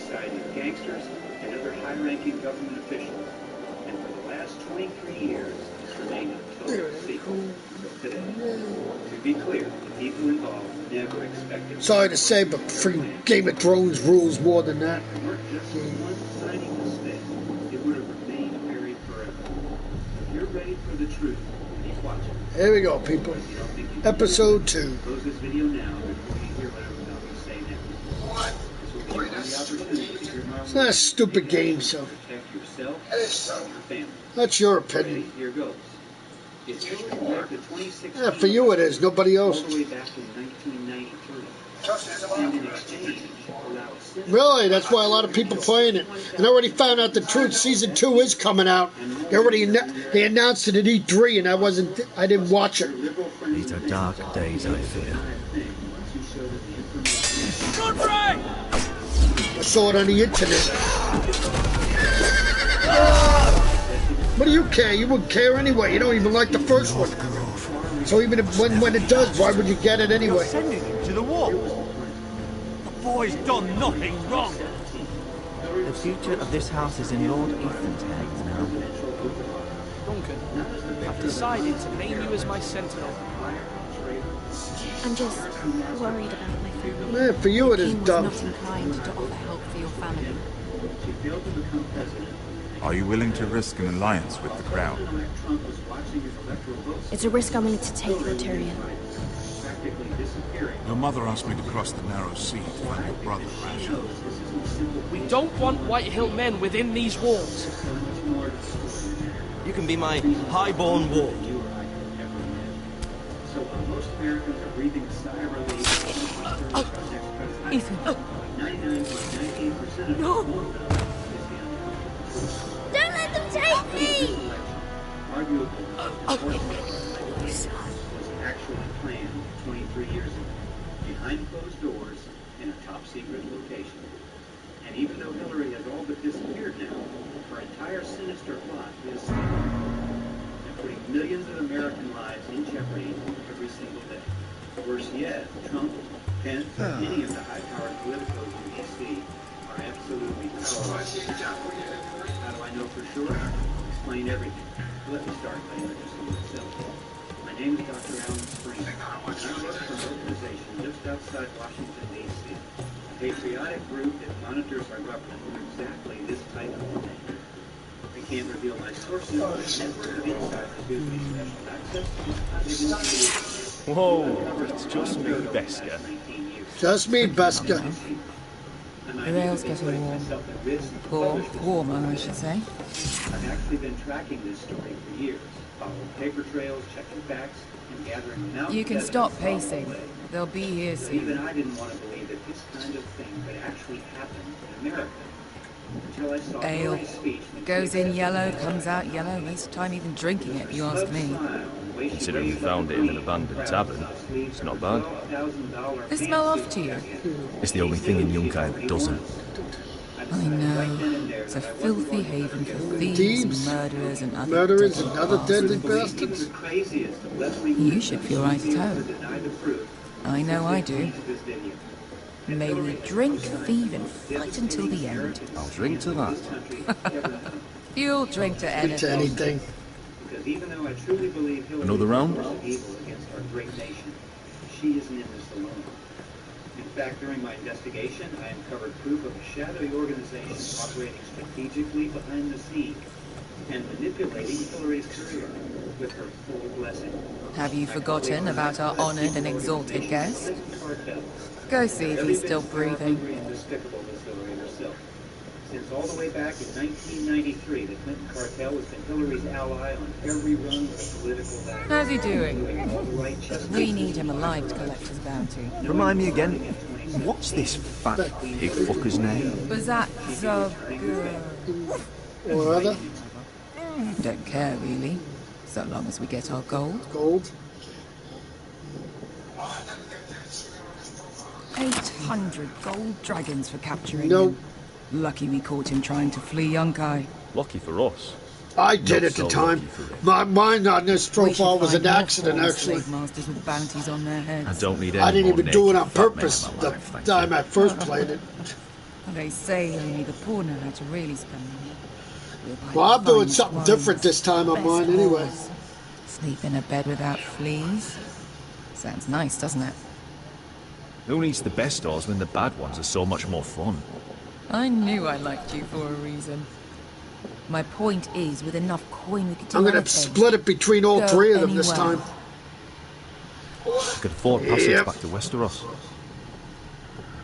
alongside gangsters and other high-ranking government officials. And for the last 23 years, it's remained a total secret until today. To be clear, the people involved never expected... Sorry to say, but freaking Game of Thrones rules more than that. Just one tiny mistake, it would have remained buried forever. If you're ready for the truth, keep watching. Here we go, people. Episode 2. Close this video now before you hear what I'm about to say next. This will give you the opportunity to hear my It's not a stupid game, so. protect yourself and your family. That's your opinion. Here goes. It's history back to 2016. Yeah, for you it is. Nobody else. All the way back in 1993. And in exchange, allow a citizen... Really? That's why a lot of people playing it. And I already found out the truth. Season 2 is coming out. They announced it at E3, and I didn't watch it. These are dark days, I fear. I saw it on the internet. What do you care? You wouldn't care anyway. You don't even like the first one. So even if, when it does, why would you get it anyway? Sending him to the war. The boy's done nothing wrong. The future of this house is in Lord Ethan's hands now. Duncan, I've decided to name you as my sentinel. I'm just worried about my family. Yeah, for you it is King was dumb. not inclined to offer help for your family. Are you willing to risk an alliance with the Crown? It's a risk I'm willing to take, Tyrion. Your mother asked me to cross the narrow sea to find your brother, Rash. We don't want Whitehill men within these walls. You can be my highborn ward. So most Americans are breathing a sigh of relief. Ethan. 99.98% of No. the Don't let them take me! arguably, was actually planned 23 years ago, behind closed doors in a top-secret location. And even though Hillary has all but disappeared now, her entire sinister plot is still ongoing and putting millions of American lives in jeopardy every single day. Worse yet, Trump, Pence, and any of the high-powered politicos in D.C. are absolutely powerless. How do I know for sure? Explain everything. Let me start by introducing myself. My name is Dr. Alan Spring, and I work for an organization just outside Washington, D.C. A patriotic group that monitors our government for exactly this type of thing. I can't reveal my sources, but a network of insiders gives me special access. Whoa, it's just me, Beska. Just me, Beska. The rail's getting warm. Or warmer, I should say. I've actually been tracking this story for years, following paper trails, checking facts, and gathering mountains. You can stop pacing. They'll be here But soon. even I didn't want to believe that this kind of thing could actually happen in America. Until I saw Ale. Hillary's speech. Goes in yellow, comes out yellow. Waste time even drinking it, if you ask me. Considering we found it in an abandoned tavern, it's not bad. They smell off to you. It's the only thing in Yunkai that doesn't. I know. It's a filthy haven for thieves, murderers, and other Murderers and deadly other deadly bastards. bastards. You should feel right at home. I know I do. May we drink, thieve, and fight until the end. I'll drink to that. You'll drink to To anything. anything. Because even though I truly believe Hillary Another round? is evil against our great nation, she isn't in this alone. In fact, during my investigation, I uncovered proof of a shadowy organization operating strategically behind the scenes and manipulating Hillary's career with her full blessing. Have you forgotten about our honoured and exalted guest? Go see if he's still breathing. Since all the way back in 1993, the Clinton cartel has been Hillary's ally on every rung of the political ladder. How's he doing? All the right chess We need him alive to collect his bounty. Remind me again, what's this fat pig fucker's name? Was that Zog... Or other. Don't care, really. So long as we get our gold. Gold. 800 gold dragons for capturing No. him. Lucky we caught him trying to flee Yunkai. Lucky for us. I did Not at the so time. lucky for him. Mine on this We should profile was find an more accident, former actually. slave masters with bounties on their I heads. don't need any I didn't more even do it naked on fat men purpose in my the life, thank time you. I first played it. They say only the poor know how to really spend money. We'll buy Well, I'm the doing finest something wines, different this time on best mine anyway. whores, sleep in a bed without fleas. Sounds nice, doesn't it? Who needs the best stores when the bad ones are so much more fun? I knew I liked you for a reason. My point is, with enough coin we could do I'm gonna anything. split it between all Go three of them this anywhere. time. I could afford passage Yep. back to Westeros.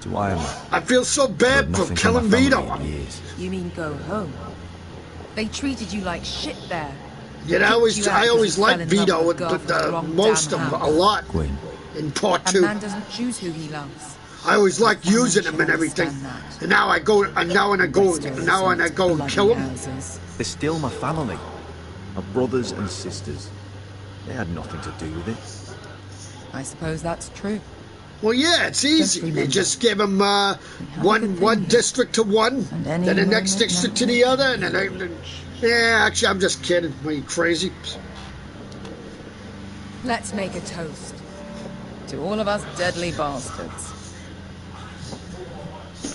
To Ironman. I feel so bad But for nothing killing from my Vito. family in years. You mean go home? They treated you like shit there. You know, Kicked you out I 'cause always you fell liked in love Vito with a girl from the wrong most damn of house. a lot Queen. in part A 2. man doesn't choose who he loves. I always liked I using should him and everything. understand that. And now I go and kill him. Houses. They're still my family. My brothers and sisters. They had nothing to do with it. I suppose that's true. Well, yeah, it's easy. You remember, just give him have a one good district to one, And any then the next moment district to now. the other, and then yeah. Actually, I'm just kidding. Are you crazy? Let's make a toast. To all of us deadly bastards.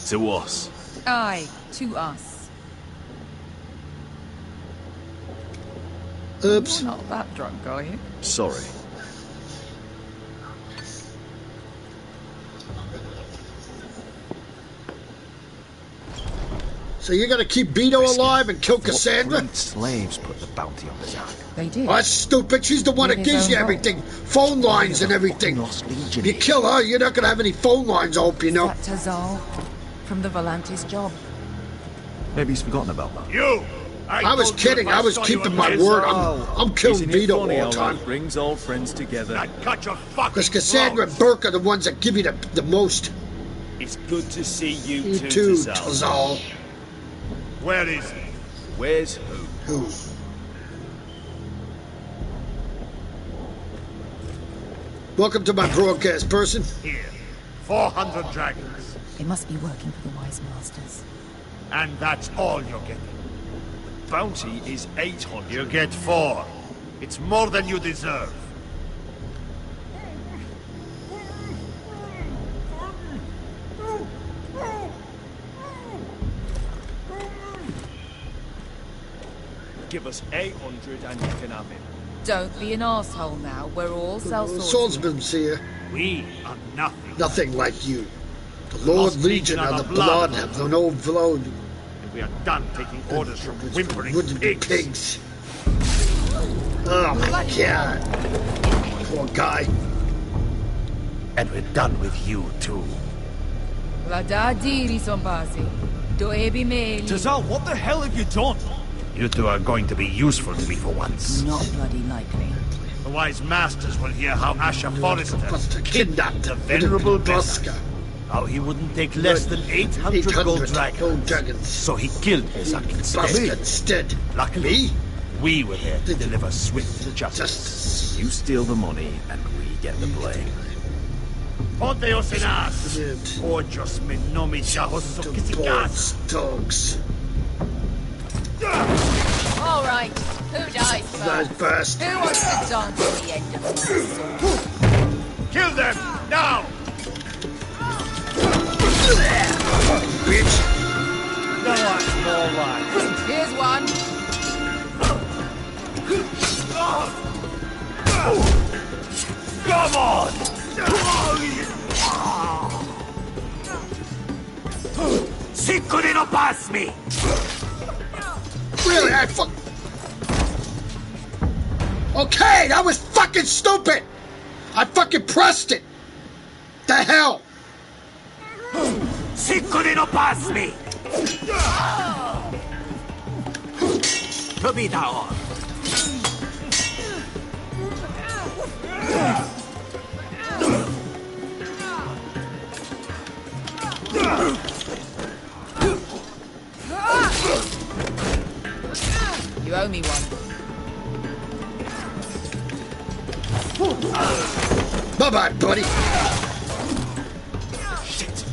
To us. Aye, to us. Oops. You're not that drunk, are you? Sorry. So you're gonna keep Vito alive and kill What Cassandra? freed slaves put the bounty on the Zach? They did. Oh, that's stupid. She's the one that With his gives own you role. everything. Phone lines and everything. Lost If Legion. you kill her, you're not gonna have any phone lines, I hope you know. That Tazal from the Volantis job. Maybe he's forgotten about that. You! I was kidding. I was keeping my word. I'm killing Vito all the time. Brings old friends together. Now cut your fucking Because Cassandra and throat. Burke are the ones that give you the most. It's good to see you, You two, too, Tazal. Tazal. Where is he? Where's who? Who? Welcome to my broadcast, person. Here. 400 dragons. They must be working for the Wise Masters. And that's all you're getting. Bounty is 800. You get 4. It's more than you deserve. Give us 800 and you can have him. Don't be an asshole now. We're all sellswords. Swordsman's here. We are nothing. Nothing like you. The Lord Lost Legion Legion are are the the blood blood of have no blood. And we are done taking orders from whimpering Wouldn't be pigs. pigs. Oh my god. Poor guy. And we're done with you too. Vada diri sombasi. Doebi meli. Tazal, what the hell have you done? You two are going to be useful to me for once. Not bloody likely. The wise masters will hear how Asher Buster Forrester kidnapped the venerable Busker. Bessa. How he wouldn't take less than 800 gold dragons. gold dragons. So he killed Isaac Buster instead. instead. Luckily, Me? we were there to deliver swift justice. Justice. You steal the money and we get the blame. Ponteos en as. Dude. Ojos me nomi chahos sokisikas. Dogs. All right. Who dies Guys first? first. Who wants to dance at the end of my sword? Kill them, now! Bitch. No, that's more right. Here's one. Come on! Si couldn't pass me! Really? Okay, that was fucking stupid! I fucking pressed it! The hell? Si couldn't pass me! To be down. You owe me one. Bye-bye, buddy. Shit.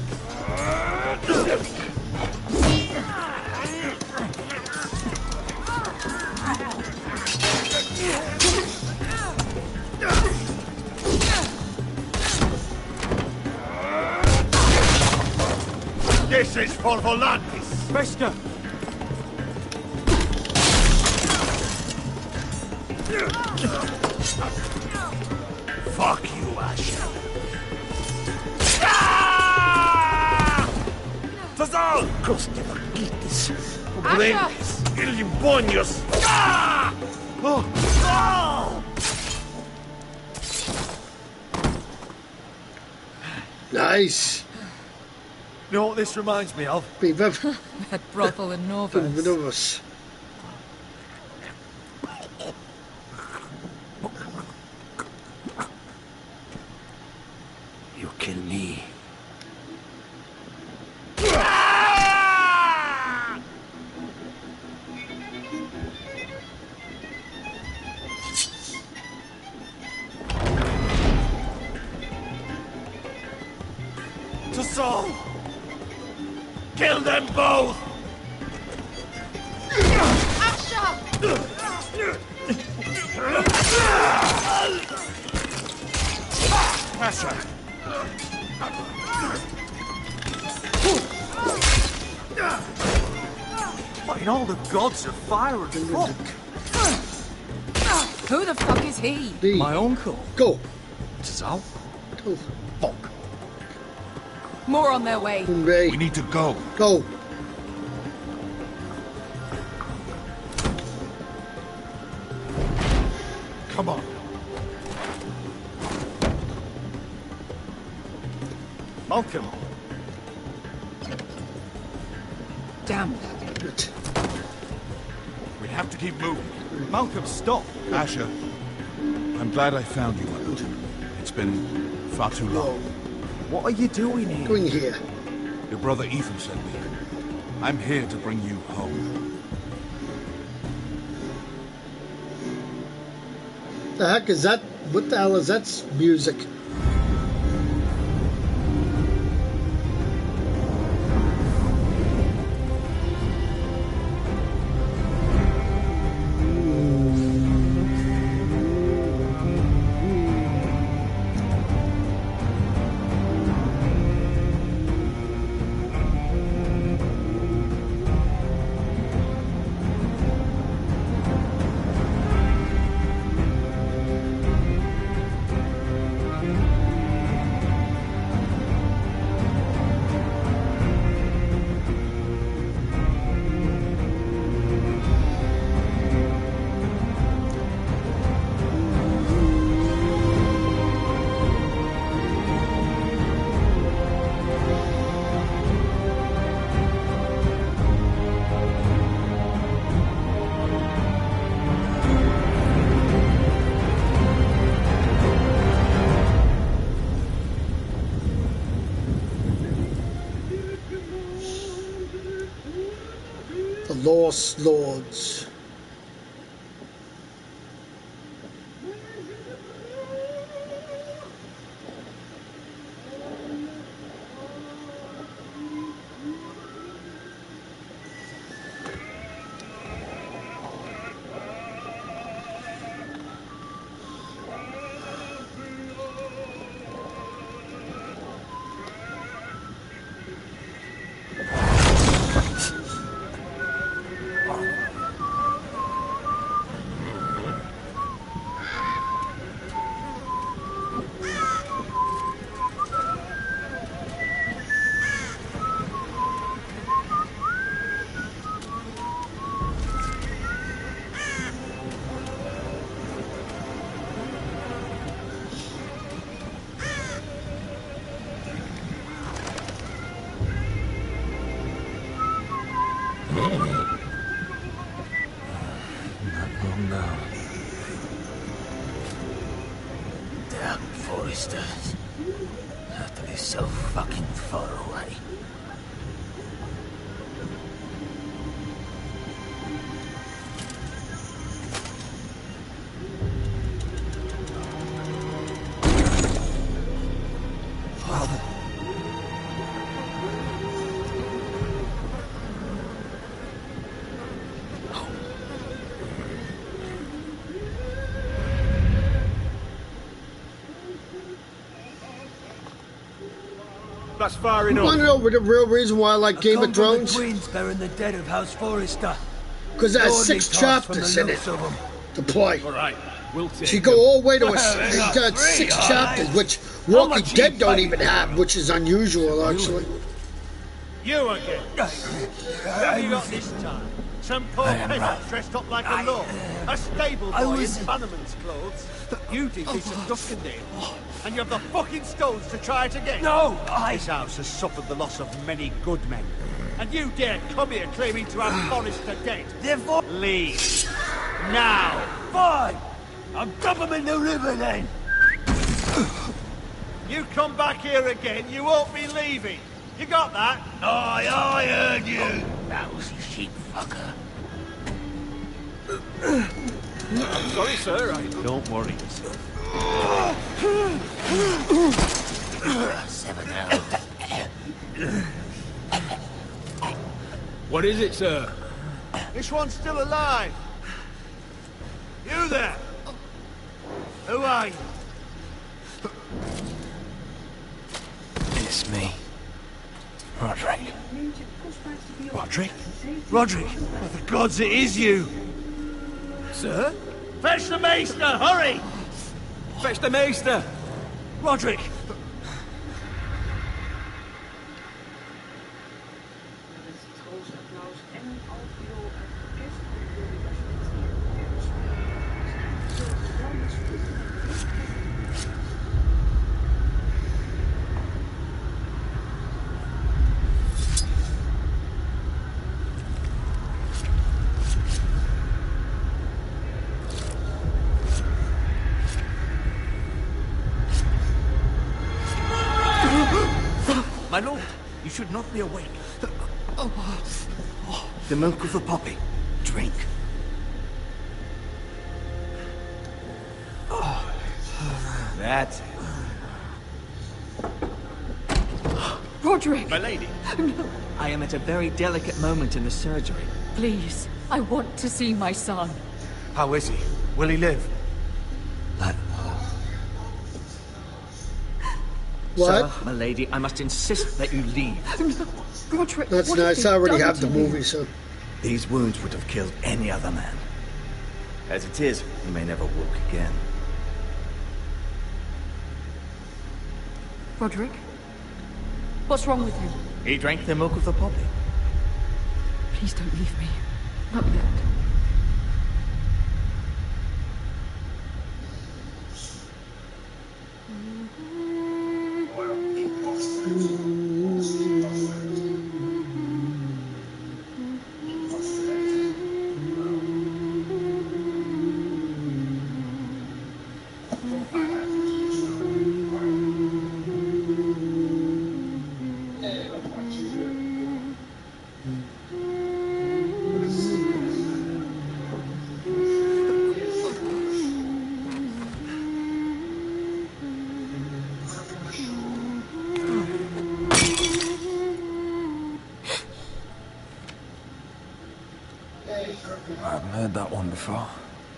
This is for Volantis! Bester! Fuck you, Asher. Tazal! Coste Vaquitis. Brentes. Ilimbonios. Nice. You know what this reminds me of? Beaver. That brothel in Novus. Novus. You kill me. Tazal! Kill them both! Asher! What in all the gods of fire and fuck? Who the fuck is he? My uncle. Go. Tazal? Go. Fuck. More on their way. We need to go. Go. Come on. Malcolm. Damn. We have to keep moving. Malcolm, stop. Asher, I'm glad I found you. It's been far too long. What are you doing here? Doing here. Your brother Ethan sent me. I'm here to bring you home. The heck is that? What the hell is that music? Lost Lords. Not long now. Damn foresters. Have to be so fucking far away. Father. That's far You enough. want to know the real reason why I like Game of Thrones? The twins burying the dead of House Forrester. Because it has Lord 6 me thoughts from chapters the in it looks of 'em. to play. All right, we'll take So you go them. all the way to They got 3, 6 all chapters, right. which How Walking much Dead you don't pay even for have, which is unusual, actually. You again. What have you got this time? Some poor peasant dressed up like a lord. A stable boy in Bannerman's clothes. You did this at Duskendale. And you have the fucking stones to try it again. No, This house has suffered the loss of many good men. And you dare come here claiming to have Forrester dead. Therefore, Leave. Now. fine. I'm dumping in the river then. You come back here again, you won't be leaving. You got that? Aye, I heard you. Lousy sheep fucker. I'm sorry, sir. Don't worry yourself. 7 hours. What is it, sir? This one's still alive. You there? Who are you? It's me. Roderick. Roderick? Roderick? For the gods, it is you. Sir? Fetch the maester, hurry! Fetch the maester! Roderick! My lord, you should not be awake. The milk of the poppy. Drink. That's it. Roderick! My lady. I am at a very delicate moment in the surgery. Please, I want to see my son. How is he? Will he live? What? Sir, my lady, I must insist that you leave. Roderick, That's what nice. have I they already done have the to you? movie, so. These wounds would have killed any other man. As it is, he may never walk again. Roderick? What's wrong with him? He drank the milk of the poppy. Please don't leave me. Not yet. I haven't heard that one before.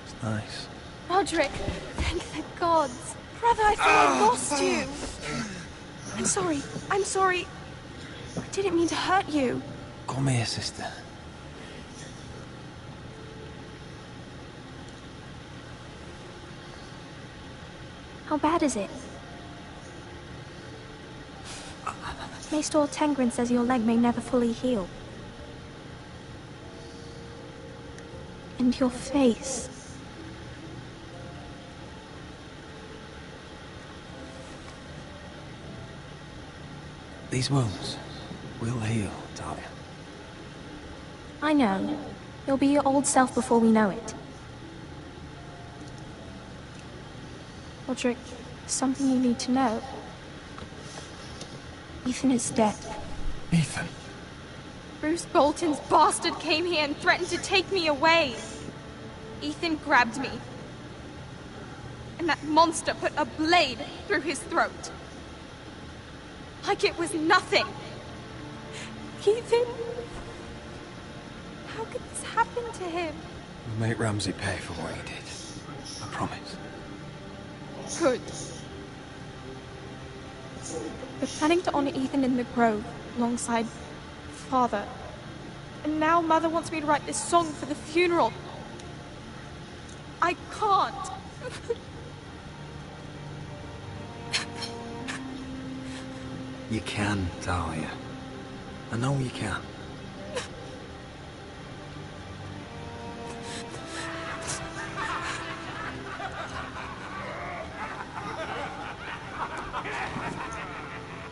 It's nice. Roderick, thank the gods. Brother, I thought I lost you. I'm sorry. I'm sorry. I didn't mean to hurt you. Come here, sister. How bad is it? Maester Tengrin says your leg may never fully heal. And your face. These wounds will heal, Talia. I know. You'll be your old self before we know it. Roderick, there's something you need to know. Ethan is dead. Ethan? Bruce Bolton's bastard came here and threatened to take me away. Ethan grabbed me. And that monster put a blade through his throat. Like it was nothing. Ethan? How could this happen to him? We'll make Ramsay pay for what he did. I promise. Good. We're planning to honor Ethan in the grove, alongside Father. And now Mother wants me to write this song for the funeral. I can't. You can, Talia. I know you can.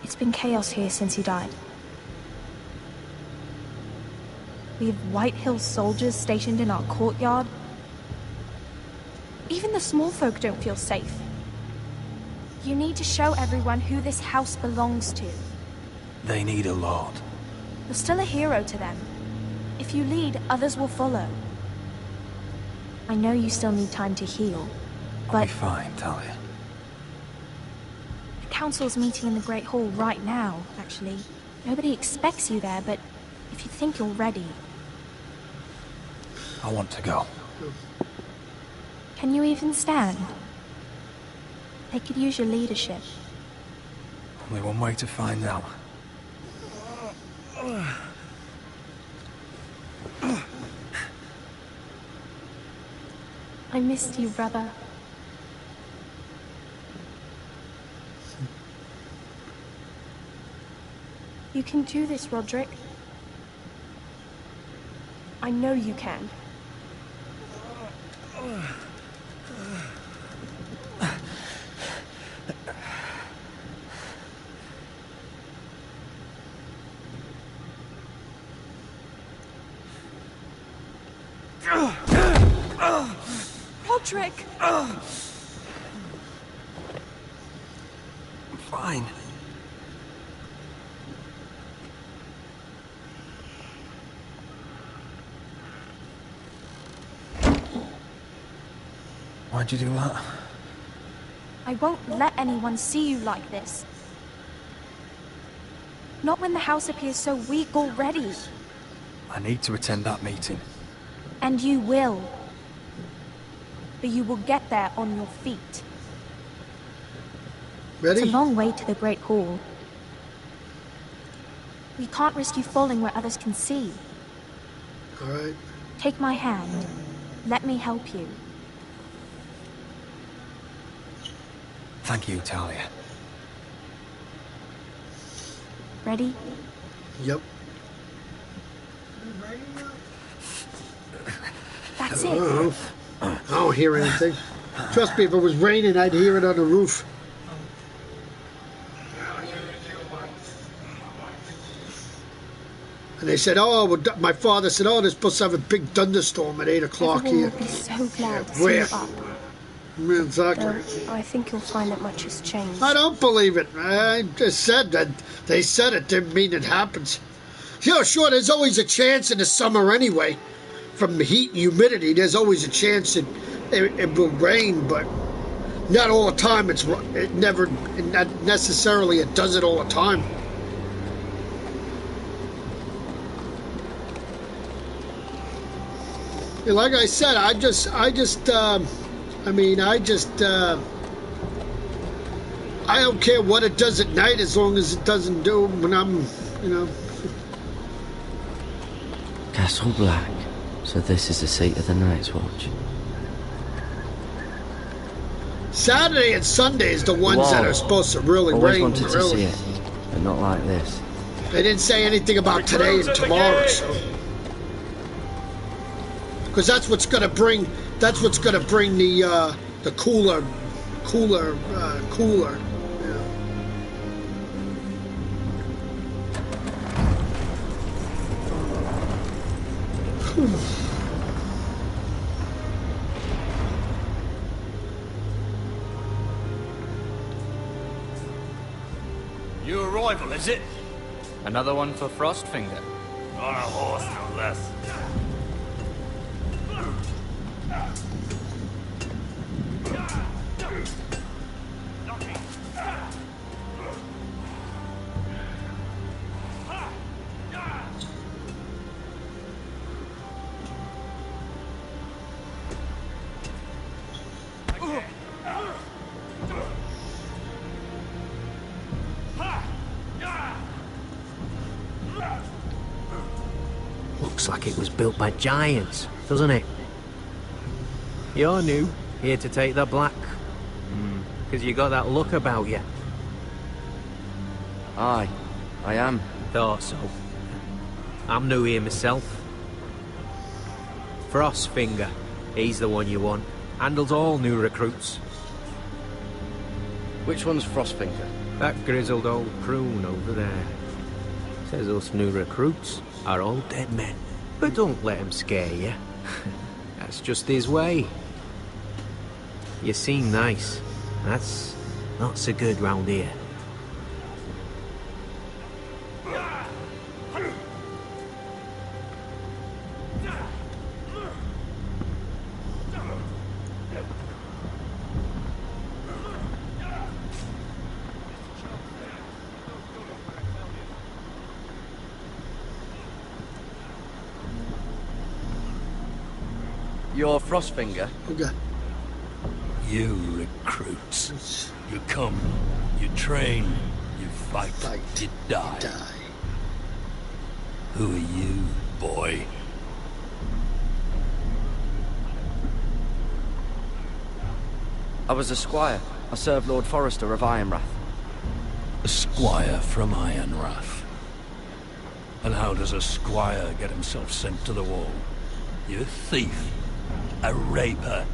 It's been chaos here since he died. We have White Hill soldiers stationed in our courtyard. Even the small folk don't feel safe. You need to show everyone who this house belongs to. They need a lord. You're still a hero to them. If you lead, others will follow. I know you still need time to heal, but... I'll be fine, Talia. The council's meeting in the Great Hall right now, actually. Nobody expects you there, but if you think you're ready... I want to go. Can you even stand? They could use your leadership. Only one way to find out. I missed you, brother. You can do this, Roderick. I know you can. Roderick! I'm fine. Why'd you do that? I won't let anyone see you like this. Not when the house appears so weak already. I need to attend that meeting. And you will. But you will get there on your feet. Ready? It's a long way to the Great Hall. We can't risk you falling where others can see. All right. Take my hand. Let me help you. Thank you, Talia. Ready? Yep. That's I it. don't know. I don't hear anything. Trust me, if it was raining, I'd hear it on the roof. And they said, oh, well, my father said, oh, they're supposed to have a big thunderstorm at 8 o'clock Everyone here. will be so glad to see Where? you up. Exactly. Though I think you'll find that much has changed. I don't believe it. I just said that. They said it didn't mean it happens. Yeah, sure, there's always a chance in the summer anyway. From the heat and humidity, there's always a chance it will rain, but not all the time. Not necessarily it does it all the time. Yeah, like I said, I don't care what it does at night as long as it doesn't do when I'm, Castle Black. So this is the seat of the Night's Watch. Saturday and Sunday is the ones that are supposed to really Always rain. wanted to see it, but not like this. They didn't say anything about today and tomorrow, because that's what's going to bring. That's what's going to bring the cooler. New arrival, is it? Another one for Frostfinger. On a horse, no less. Looks like it was built by giants, doesn't it? You're new, here to take the black. Because you got that look about you. Aye, I am. Thought so. I'm new here myself. Frostfinger, he's the one you want. Handles all new recruits. Which one's Frostfinger? That grizzled old prune over there. Says us new recruits are all dead men. But don't let him scare you. That's just his way. You seem nice. That's not so good round here. You're Frostfinger? Okay. You recruits. You come, you train, you fight, you die. Who are you, boy? I was a squire. I served Lord Forrester of Ironrath. A squire from Ironrath. And how does a squire get himself sent to the wall? You a thief? A raper?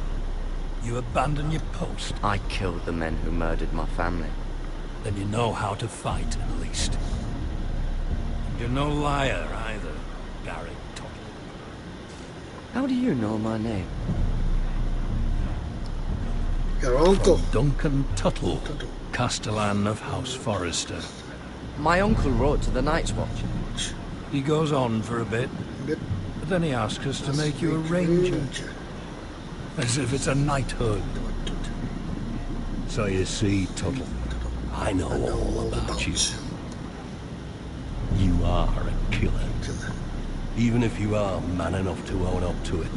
You abandon your post? I killed the men who murdered my family. Then you know how to fight, at least. And you're no liar, either, Gary Tuttle. How do you know my name? Your uncle. From Duncan Tuttle, Castellan of House Forrester. My uncle rode to the Night's Watch. He goes on for a bit, but then he asks us to make you a ranger. As if it's a knighthood. So you see, Tuttle, I know all about you. You are a killer. Even if you are man enough to own up to it.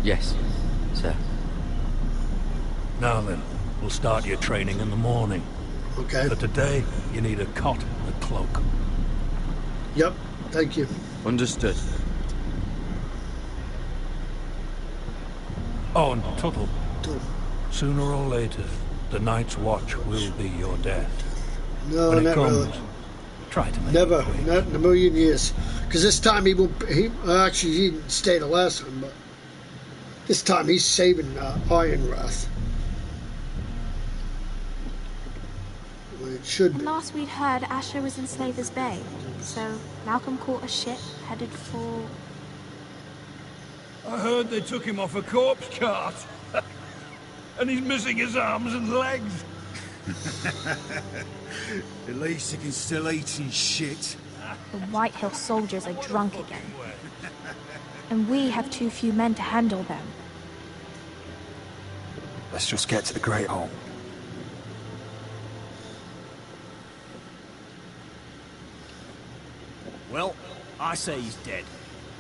Yes, sir. Now then, we'll start your training in the morning. Okay. For today, you need a cot and a cloak. Yep, thank you. Understood. Oh, and Tuttle. Sooner or later, the Night's Watch will be your death. No, when it not comes, really. Try to make Never, it quick. not in a million years. Because this time he won't. Actually, he didn't stay the last time, but this time he's saving Ironrath. Well, it should And be. last we'd heard, Asher was in Slaver's Bay. So Malcolm caught a ship headed for... I heard they took him off a corpse cart. And he's missing his arms and legs. At least he can still eat his shit. The White Hill soldiers are drunk again. And we have too few men to handle them. Let's just get to the Great Hall. Well, I say he's dead.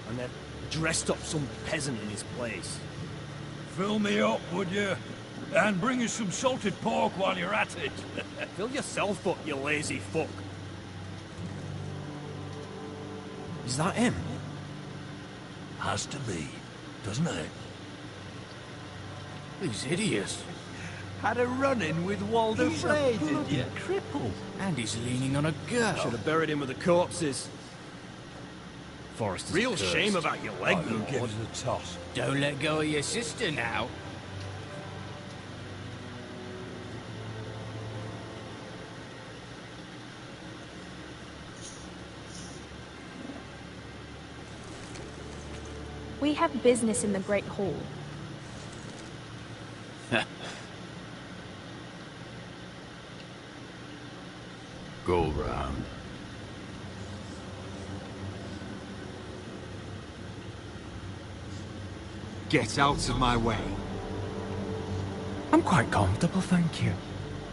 And they've dressed up some peasant in his place. Fill me up, would you? And bring us some salted pork while you're at it. Fill yourself up, you lazy fuck. Is that him? Has to be, doesn't it? He's hideous. Had a run-in with Walder Frey, did you? Cripple. And he's leaning on a girl. Should have buried him with the corpses. Forrester's Real cursed. shame about your leg, Who Lord. gives a toss? Don't let go of your sister now. We have business in the Great Hall. Go round. Get out of my way. I'm quite comfortable, thank you.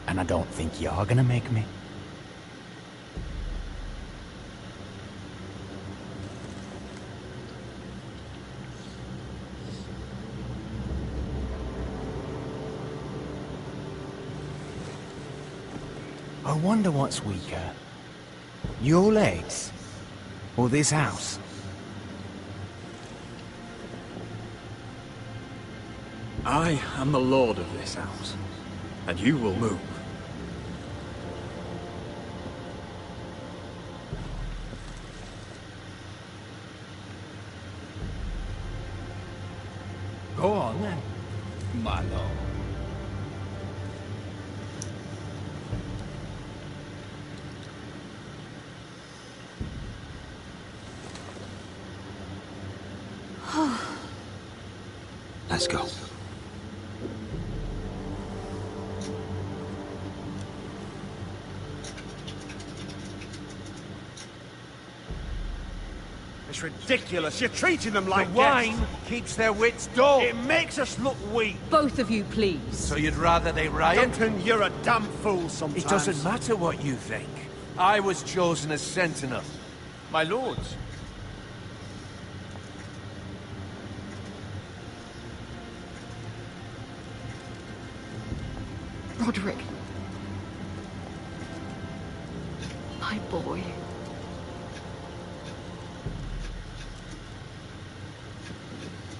And I don't think you're gonna make me. I wonder what's weaker. Your legs? Or this house? I am the lord of this house, and you will move. Go on then, my lord. Let's go. It's ridiculous. You're treating them like The wine keeps their wits dull. It makes us look weak. Both of you, please. So you'd rather they riot? Duncan, you're a damn fool sometimes. It doesn't matter what you think. I was chosen as sentinel. My lords. Roderick. My boy.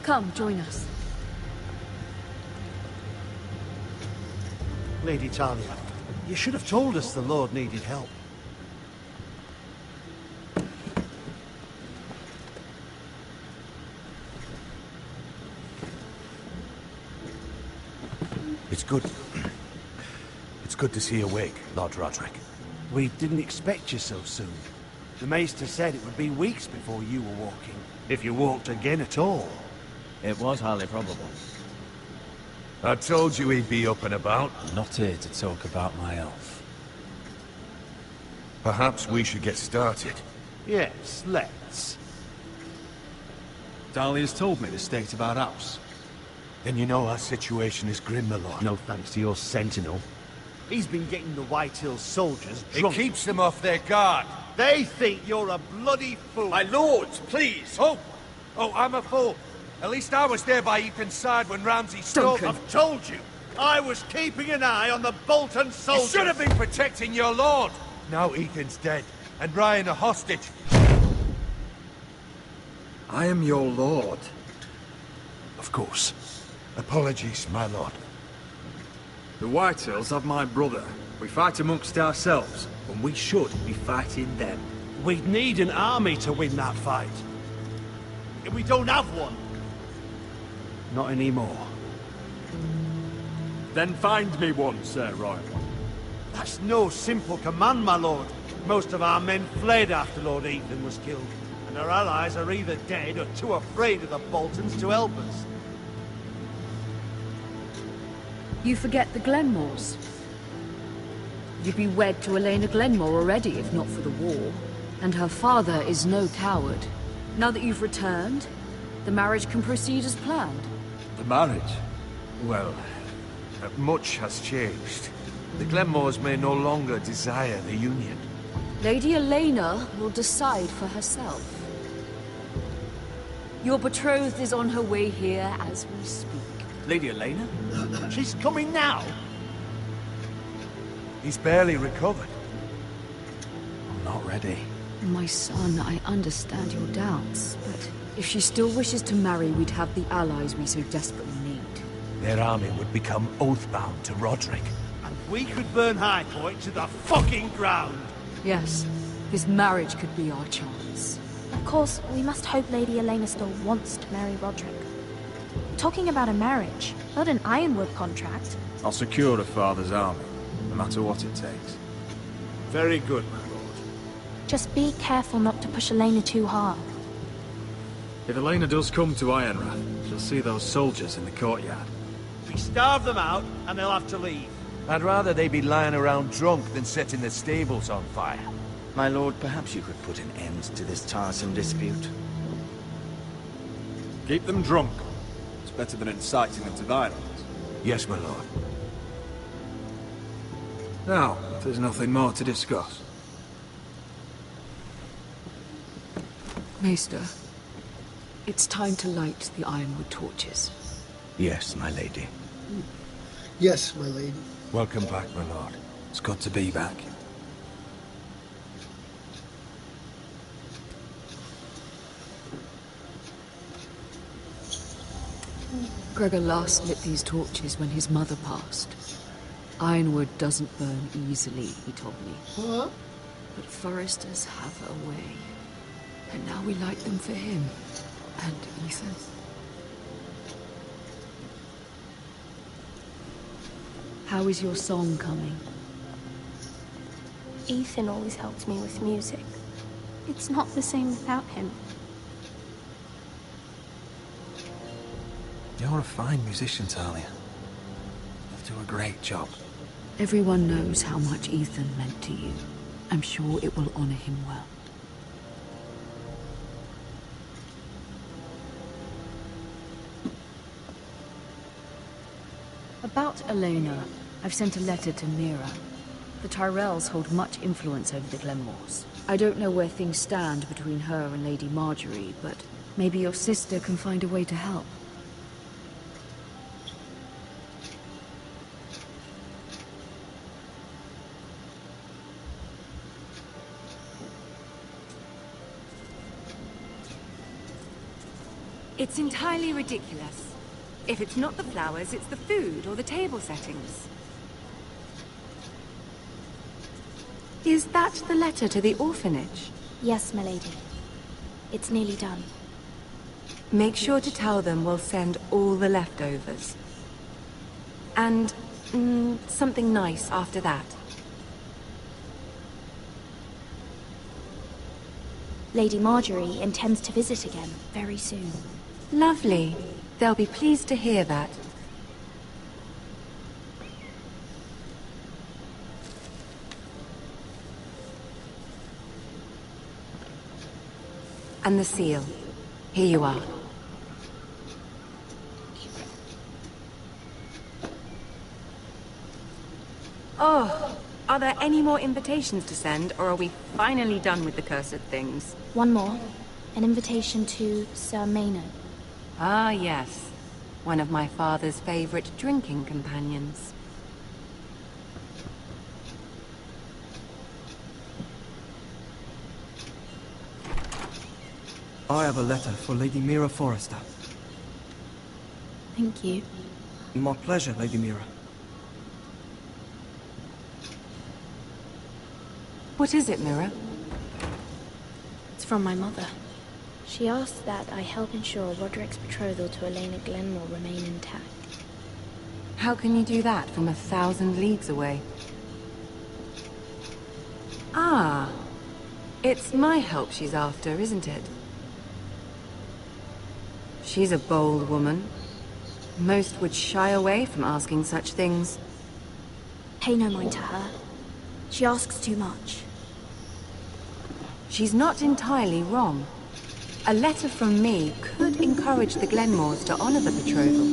Come, join us. Lady Talia, you should have told us the Lord needed help. It's good. It's good to see you awake, Lord Roderick. We didn't expect you so soon. The Maester said it would be weeks before you were walking, if you walked again at all. It was highly probable. I told you he'd be up and about. I'm not here to talk about my elf. Perhaps we should get started. Yes, let's. Dahlia's told me the state of our house. Then you know our situation is grim, my lord. No thanks to your sentinel. He's been getting the White Hills soldiers drunk. It keeps them off their guard. They think you're a bloody fool. My lords, please! Oh, I'm a fool. At least I was there by Ethan's side when Ramsay stole them. I've told you. I was keeping an eye on the Bolton soldiers. You should have been protecting your lord. Now Ethan's dead, and Ryan a hostage. I am your lord. Of course. Apologies, my lord. The Whitehills have my brother. We fight amongst ourselves, when we should be fighting them. We'd need an army to win that fight. And we don't have one. Not anymore. Then find me one, Sir Royal. That's no simple command, my lord. Most of our men fled after Lord Ethan was killed, and our allies are either dead or too afraid of the Boltons to help us. You forget the Glenmores. You'd be wed to Elena Glenmore already, if not for the war. And her father is no coward. Now that you've returned, the marriage can proceed as planned. The marriage? Well, much has changed. The Glenmores may no longer desire the union. Lady Elena will decide for herself. Your betrothed is on her way here as we speak. Lady Elena? She's coming now? He's barely recovered. I'm not ready. My son, I understand your doubts, but if she still wishes to marry, we'd have the allies we so desperately need. Their army would become oath-bound to Roderick. And we could burn High Point to the fucking ground! Yes, this marriage could be our chance. Of course, we must hope Lady Elena still wants to marry Roderick. Talking about a marriage, not an Ironwood contract. I'll secure her father's army, no matter what it takes. Very good, my lord. Just be careful not to push Elena too hard. If Elena does come to Ironrath, she'll see those soldiers in the courtyard. We starve them out, and they'll have to leave. I'd rather they be lying around drunk than setting the stables on fire. My lord, perhaps you could put an end to this tiresome dispute. Keep them drunk. It's better than inciting them to violence. Yes, my lord. Now, if there's nothing more to discuss. Maester, it's time to light the Ironwood torches. Yes, my lady. Yes, my lady. Welcome back, my lord. It's good to be back. Gregor last lit these torches when his mother passed. Ironwood doesn't burn easily, he told me. Huh? But foresters have a way. And now we light them for him. And Ethan. How is your song coming? Ethan always helps me with music. It's not the same without him. You're a fine musician, Talia. You do a great job. Everyone knows how much Ethan meant to you. I'm sure it will honor him well. About Elena, I've sent a letter to Mira. The Tyrells hold much influence over the Glenmores. I don't know where things stand between her and Lady Marjorie, but maybe your sister can find a way to help. It's entirely ridiculous. If it's not the flowers, it's the food or the table settings. Is that the letter to the orphanage? Yes, my lady. It's nearly done. Make sure to tell them we'll send all the leftovers. And something nice after that. Lady Marjorie intends to visit again very soon. Lovely. They'll be pleased to hear that. And the seal. Here you are. Oh, are there any more invitations to send, or are we finally done with the cursed things? One more. An invitation to Sir Maynard. Ah, yes. One of my father's favorite drinking companions. I have a letter for Lady Mira Forrester. Thank you. My pleasure, Lady Mira. What is it, Mira? It's from my mother. She asked that I help ensure Roderick's betrothal to Elena Glenmore remain intact. How can you do that from 1,000 leagues away? Ah, it's my help she's after, isn't it? She's a bold woman. Most would shy away from asking such things. Pay no mind to her. She asks too much. She's not entirely wrong. A letter from me could encourage the Glenmores to honor the betrothal.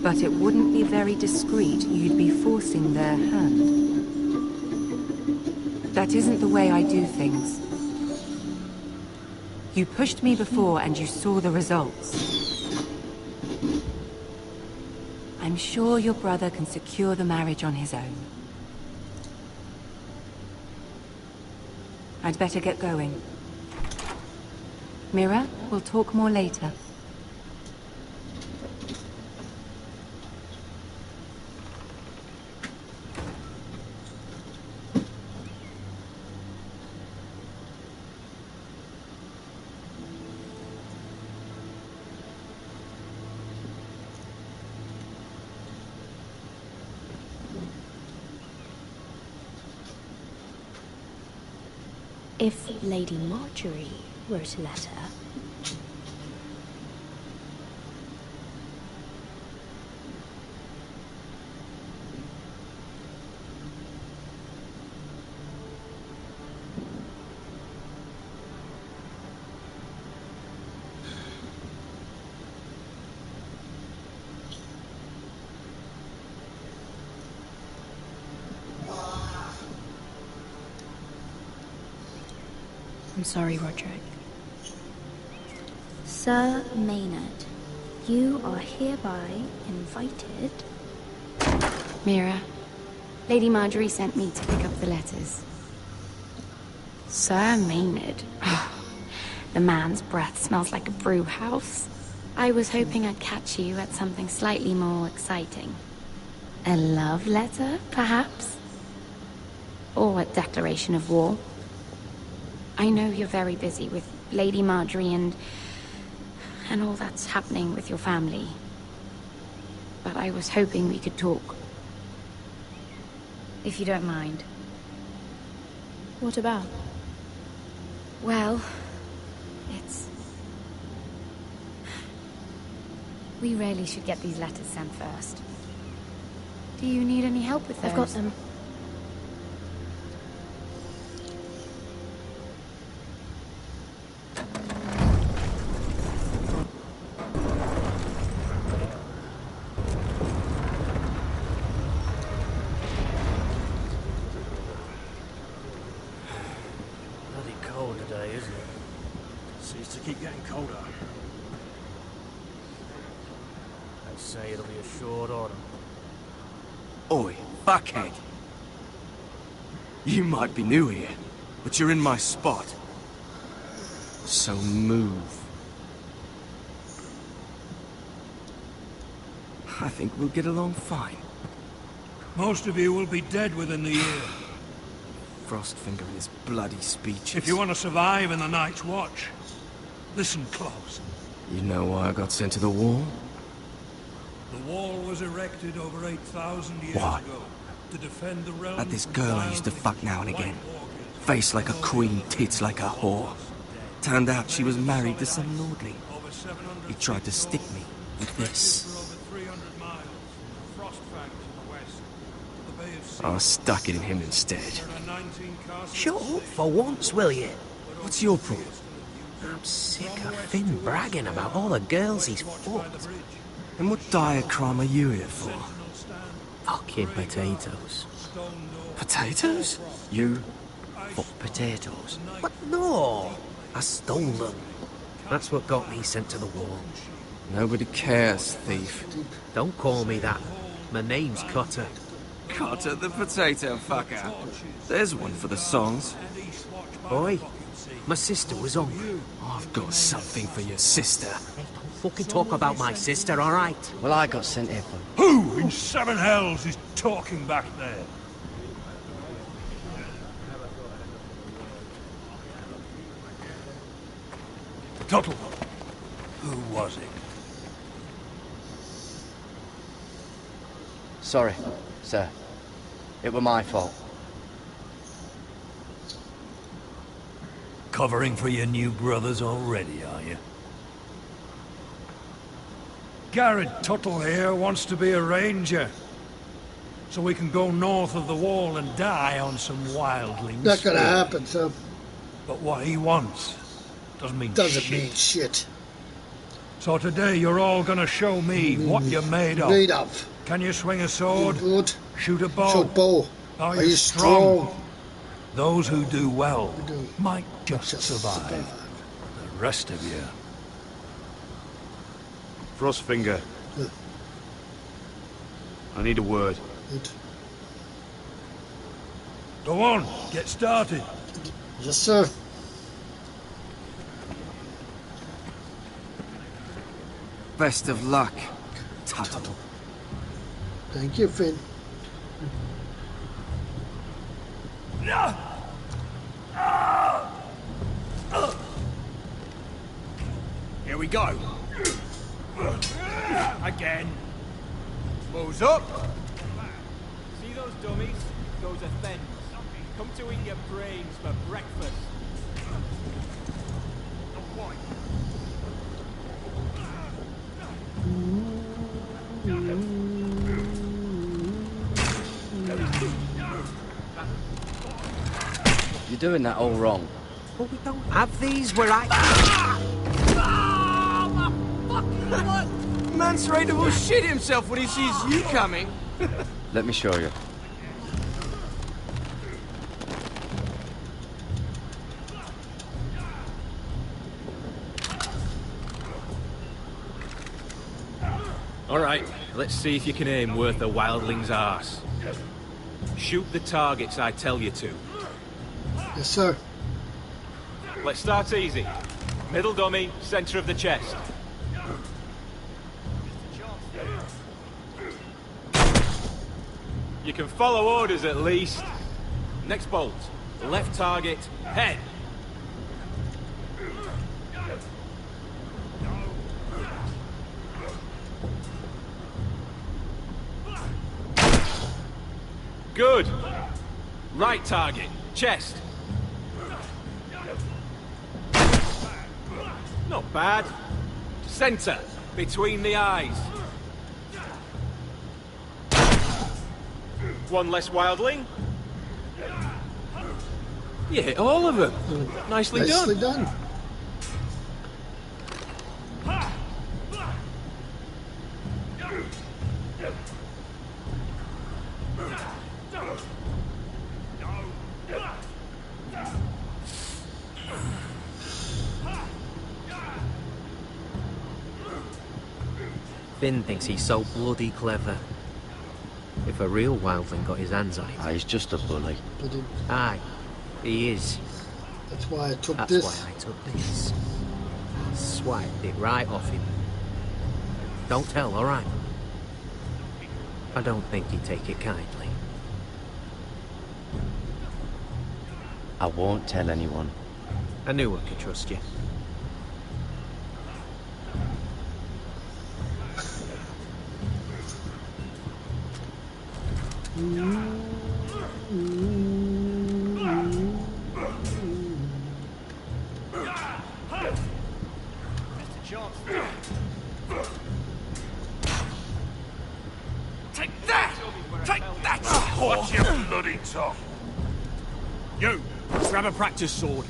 But it wouldn't be very discreet. You'd be forcing their hand. That isn't the way I do things. You pushed me before and you saw the results. I'm sure your brother can secure the marriage on his own. I'd better get going. Mira, we'll talk more later. If Lady Marjorie wrote a letter... I'm sorry, Roderick. Sir Maynard, you are hereby invited... Mira, Lady Marjorie sent me to pick up the letters. Sir Maynard? The man's breath smells like a brew house. I was hoping I'd catch you at something slightly more exciting. A love letter, perhaps? Or a declaration of war? I know you're very busy with Lady Marjorie and all that's happening with your family. But I was hoping we could talk. If you don't mind. What about? Well, it's... We really should get these letters sent first. Do you need any help with those? I've got them. Bloody cold today, isn't it? Seems to keep getting colder. They say it'll be a short autumn. Oi, fuckhead. You might be new here, but you're in my spot. So move. I think we'll get along fine. Most of you will be dead within the year. Frostfinger and his bloody speeches. If you want to survive in the Night's Watch, listen close. You know why I got sent to the wall? The wall was erected over 8,000 years What? ago to defend the realm. At this girl I used to fuck now and again. Face like a queen, tits like a whore. Turned out she was married to some lordling. He tried to stick me with this. I stuck it in him instead. Shut up for once, will you? What's your problem? I'm sick of Finn bragging about all the girls he's fucked. And what diacrime are you here for? Fucking potatoes. Potatoes? You fuck potatoes? What? No! I stole them. That's what got me sent to the wall. Nobody cares, thief. Don't call me that. My name's Cutter. Cotter the potato fucker. There's one for the songs. Boy, my sister was hungry. I've got something for your sister. Hey, don't fucking talk about my sister, alright? Well, I got sent here for... Who in seven hells is talking back there? Tuttle, who was it? Sorry, sir. It were my fault. Covering for your new brothers already, are you? Garrett Tuttle here wants to be a ranger. So we can go north of the wall and die on some wildlings. Not gonna happen, sir. But what he wants doesn't mean shit. So today you're all gonna show me what you're made of. Made of. Can you swing a sword? Good. Shoot a bow? Shoot bow. Are you strong? Those who do well might just survive. The rest of you... Frostfinger. I need a word. Good. Go on, get started. Yes, sir. Best of luck, Tuttle. Thank you, Finn. Here we go. Again. Moves up. See those dummies? Those are thens. Come to eat your brains for breakfast. You're doing that all wrong. But we don't have these where I... Man's ready to will shit himself when he sees you coming. Let me show you. Alright, let's see if you can aim worth a wildling's arse. Shoot the targets I tell you to. Yes, sir. Let's start easy. Middle dummy, center of the chest. You can follow orders at least. Next bolt. Left target. Head. Good. Right target. Chest. Not bad. Center. Between the eyes. One less wildling. You hit all of them. Nicely done. Nicely done. Finn thinks he's so bloody clever. If a real wildling got his hands on him... He's just a bully. Aye, he is. That's why I took That's this. why I took this. Swiped it right off him. Don't tell, alright? I don't think he'd take it kindly. I won't tell anyone. I knew I could trust you. Take that! Take that! Watch your bloody tongue! You! Grab a practice sword.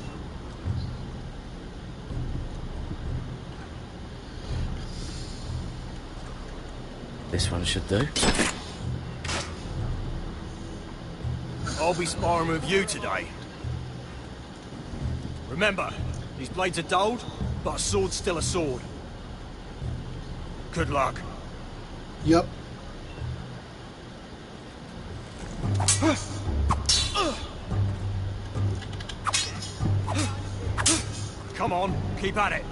This one should do. I'll be sparring with you today. Remember, these blades are dulled, but a sword's still a sword. Good luck. Yep. Come on, keep at it.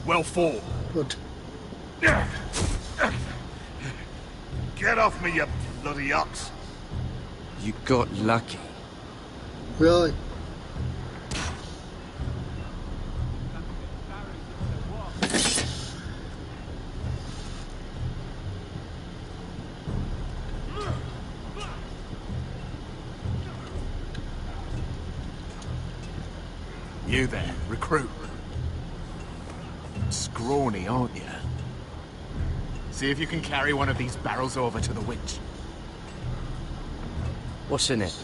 Well fought. Good. Get off me, you bloody ox. You got lucky. Really? You there, recruit. Scrawny, aren't you? See if you can carry one of these barrels over to the winch. What's in it?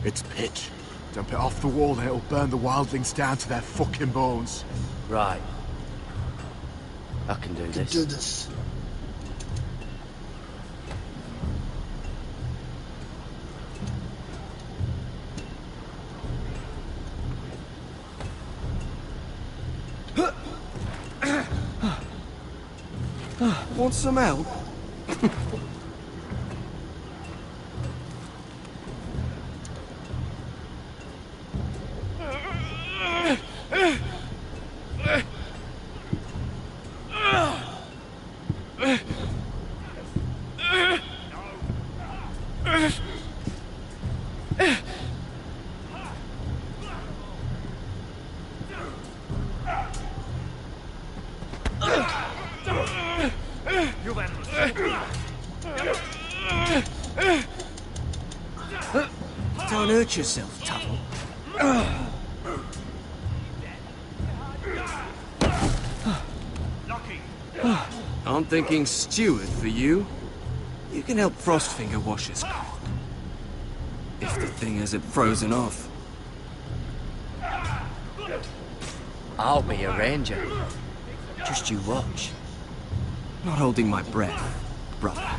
It's pitch. Dump it off the wall and it'll burn the wildlings down to their fucking bones. Right. I can do this. Do this. Want some help? Don't hurt yourself, Tuttle. I'm thinking steward for you. You can help Frostfinger wash his cock. If the thing hasn't frozen off. I'll be a ranger. Just you watch. Not holding my breath, brother.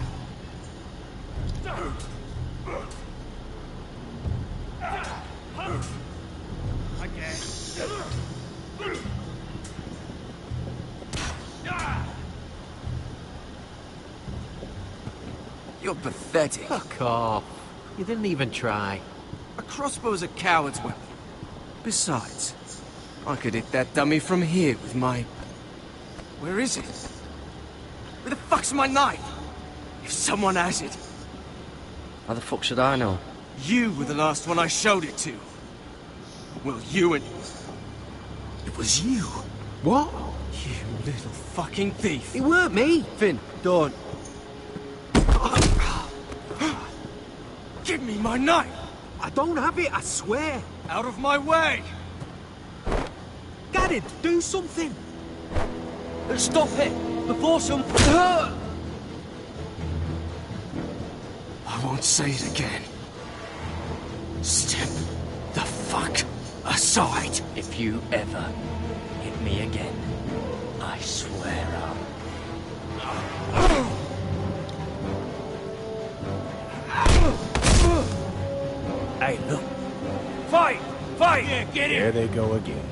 You're pathetic. Fuck off. You didn't even try. A crossbow's a coward's weapon. Besides, I could hit that dummy from here with my... Where is it? Where the fuck's my knife? If someone has it. How the fuck should I know? You were the last one I showed it to. Well, you and... It was you. What? You little fucking thief. It weren't me. Finn, don't. Give me my knife. I don't have it, I swear. Out of my way. Garrett, do something. Stop it before some... I won't say it again. Step the fuck aside. If you ever hit me again, I swear I'll... Hey, look. Fight! Fight! Yeah, get There him! they go again.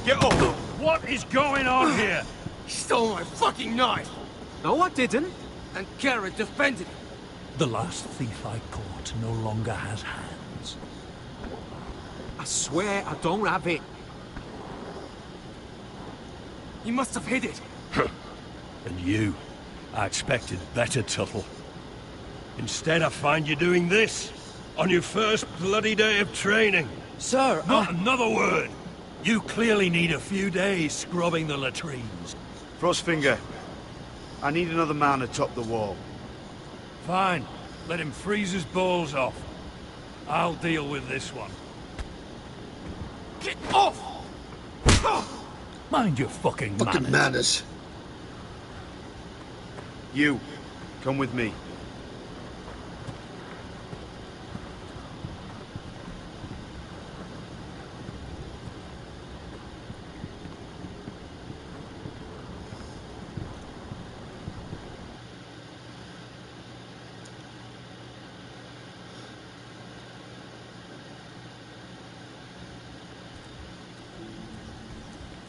Get off! What is going on here? He stole my fucking knife! No, I didn't. And Garrett defended him. The last thief I caught no longer has hands. I swear I don't have it. He must have hid it. And you, I expected better, Tuttle. Instead, I find you doing this on your first bloody day of training. Sir, Not another word. You clearly need a few days scrubbing the latrines. Frostfinger, I need another man atop the wall. Fine. Let him freeze his balls off. I'll deal with this one. Get off! Mind your fucking Fucking manners. You, come with me.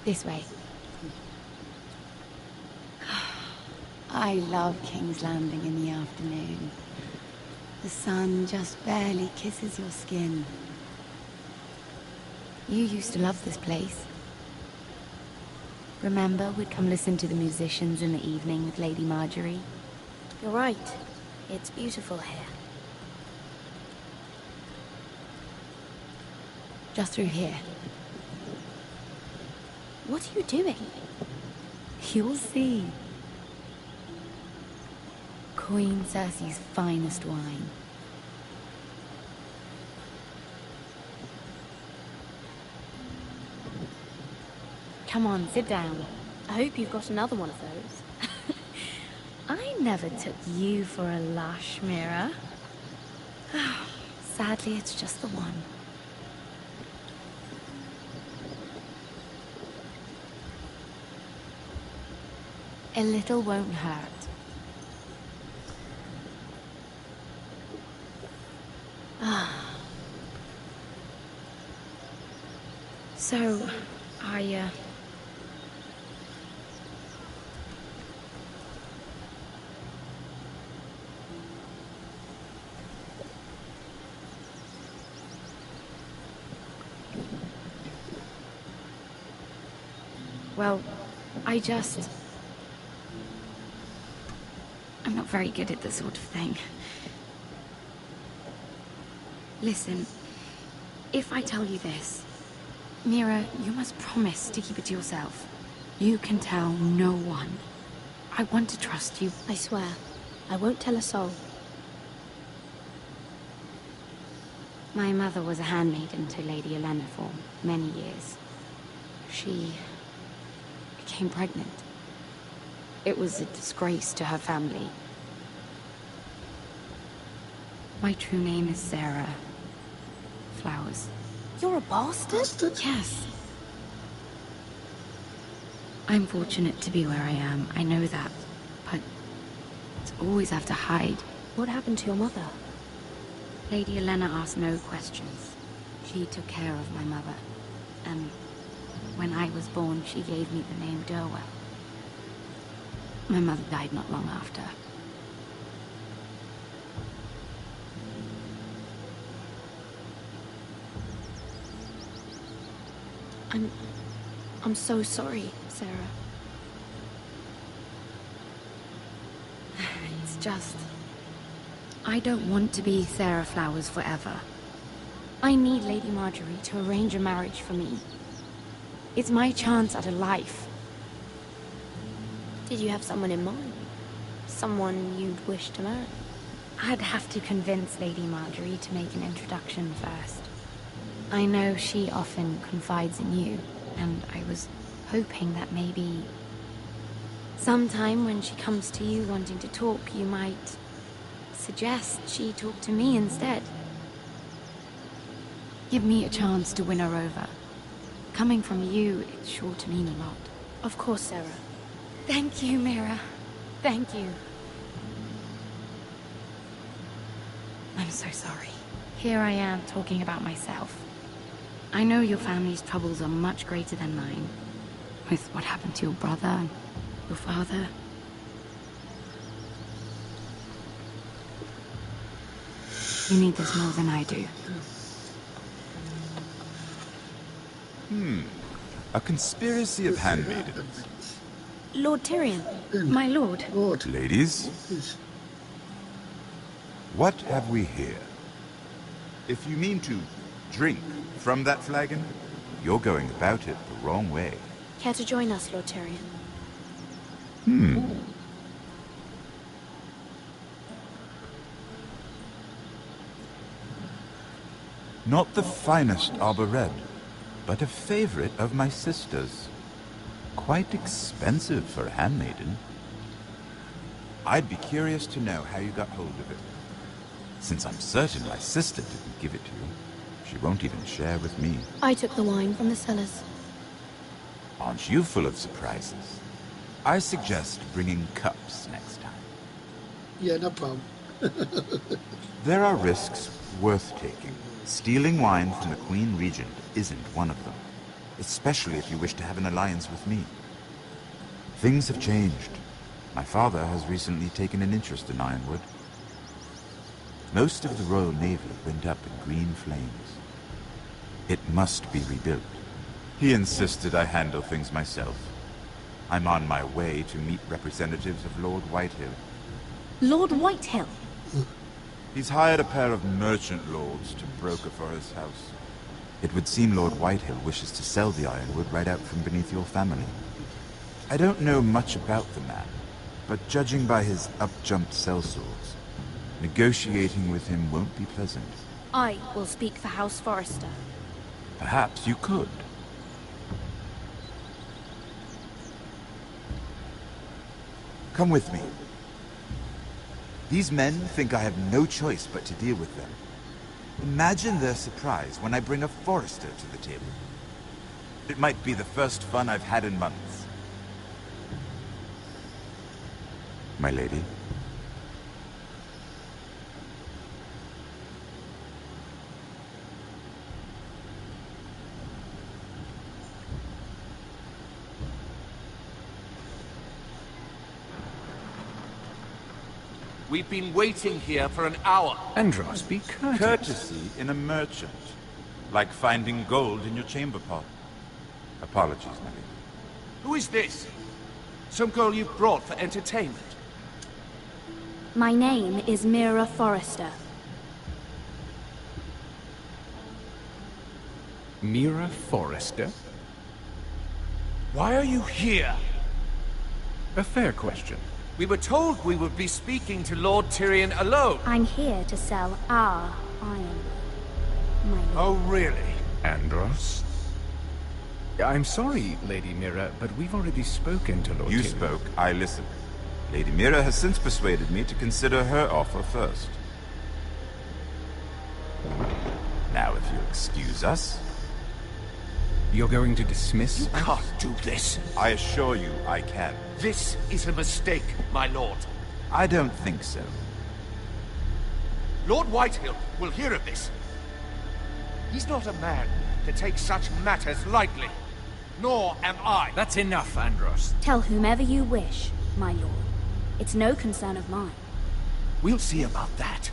This way. I love King's Landing in the afternoon. The sun just barely kisses your skin. You used to love this place. Remember, we'd come listen to the musicians in the evening with Lady Marjorie? You're right. It's beautiful here. Just through here. What are you doing? You'll see. Queen Cersei's finest wine. Come on, sit down. I hope you've got another one of those. I never took you for a lush, Mira. Sadly, it's just the one. A little won't hurt. So, well, I'm not very good at this sort of thing. Listen, if I tell you this, Mira, you must promise to keep it to yourself. You can tell no one. I want to trust you. I swear, I won't tell a soul. My mother was a handmaiden to Lady Olenna for many years. She became pregnant. It was a disgrace to her family. My true name is Sarah Flowers. You're a bastard? Yes. I'm fortunate to be where I am, I know that. But to always have to hide. What happened to your mother? Lady Elena asked no questions. She took care of my mother. And when I was born, she gave me the name Durwell. My mother died not long after. I'm so sorry, Sarah. It's just... I don't want to be Sarah Flowers forever. I need Lady Marjorie to arrange a marriage for me. It's my chance at a life. Did you have someone in mind? Someone you'd wish to marry? I'd have to convince Lady Marjorie to make an introduction first. I know she often confides in you, and I was hoping that maybe... sometime when she comes to you wanting to talk, you might suggest she talk to me instead. Give me a chance to win her over. Coming from you, it's sure to mean a lot. Of course, Sarah. Thank you, Mira. Thank you. I'm so sorry. Here I am talking about myself. I know your family's troubles are much greater than mine. With what happened to your brother and your father. You need this more than I do. A conspiracy of handmaidens. Lord Tyrion. My lord. Ladies, what have we here? If you mean to drink from that flagon, you're going about it the wrong way. Care to join us, Lord Tyrion? Not the finest arbor red, but a favorite of my sister's. Quite expensive for a handmaiden. I'd be curious to know how you got hold of it. Since I'm certain my sister didn't give it to you, she won't even share with me. I took the wine from the cellars. Aren't you full of surprises? I suggest bringing cups next time. Yeah, no problem. There are risks worth taking. Stealing wine from the Queen Regent isn't one of them. Especially if you wish to have an alliance with me. Things have changed. My father has recently taken an interest in Ironwood. Most of the Royal Navy went up in green flames. It must be rebuilt. He insisted I handle things myself. I'm on my way to meet representatives of Lord Whitehill. Lord Whitehill? He's hired a pair of merchant lords to broker for his house. It would seem Lord Whitehill wishes to sell the Ironwood right out from beneath your family. I don't know much about the man, but judging by his up-jumped sellswords, negotiating with him won't be pleasant. I will speak for House Forrester. Perhaps you could. Come with me. These men think I have no choice but to deal with them. Imagine their surprise when I bring a Forrester to the table. It might be the first fun I've had in months. My lady. We've been waiting here for an hour. Andros, be courteous. Courtesy in a merchant. Like finding gold in your chamber pot. Apologies, my lady. Who is this? Some girl you've brought for entertainment? My name is Mira Forrester. Mira Forrester? Why are you here? A fair question. We were told we would be speaking to Lord Tyrion alone. I'm here to sell our iron. My lord. Oh, really? Andros? I'm sorry, Lady Mira, but we've already spoken to Lord You Tyrion. spoke, I listened. Lady Mira has since persuaded me to consider her offer first. Now, if you'll excuse us... You're going to dismiss? You can't do this. I assure you I can. This is a mistake, my lord. I don't think so. Lord Whitehill will hear of this. He's not a man to take such matters lightly. Nor am I. That's enough, Andros. Tell whomever you wish, my lord. It's no concern of mine. We'll see about that.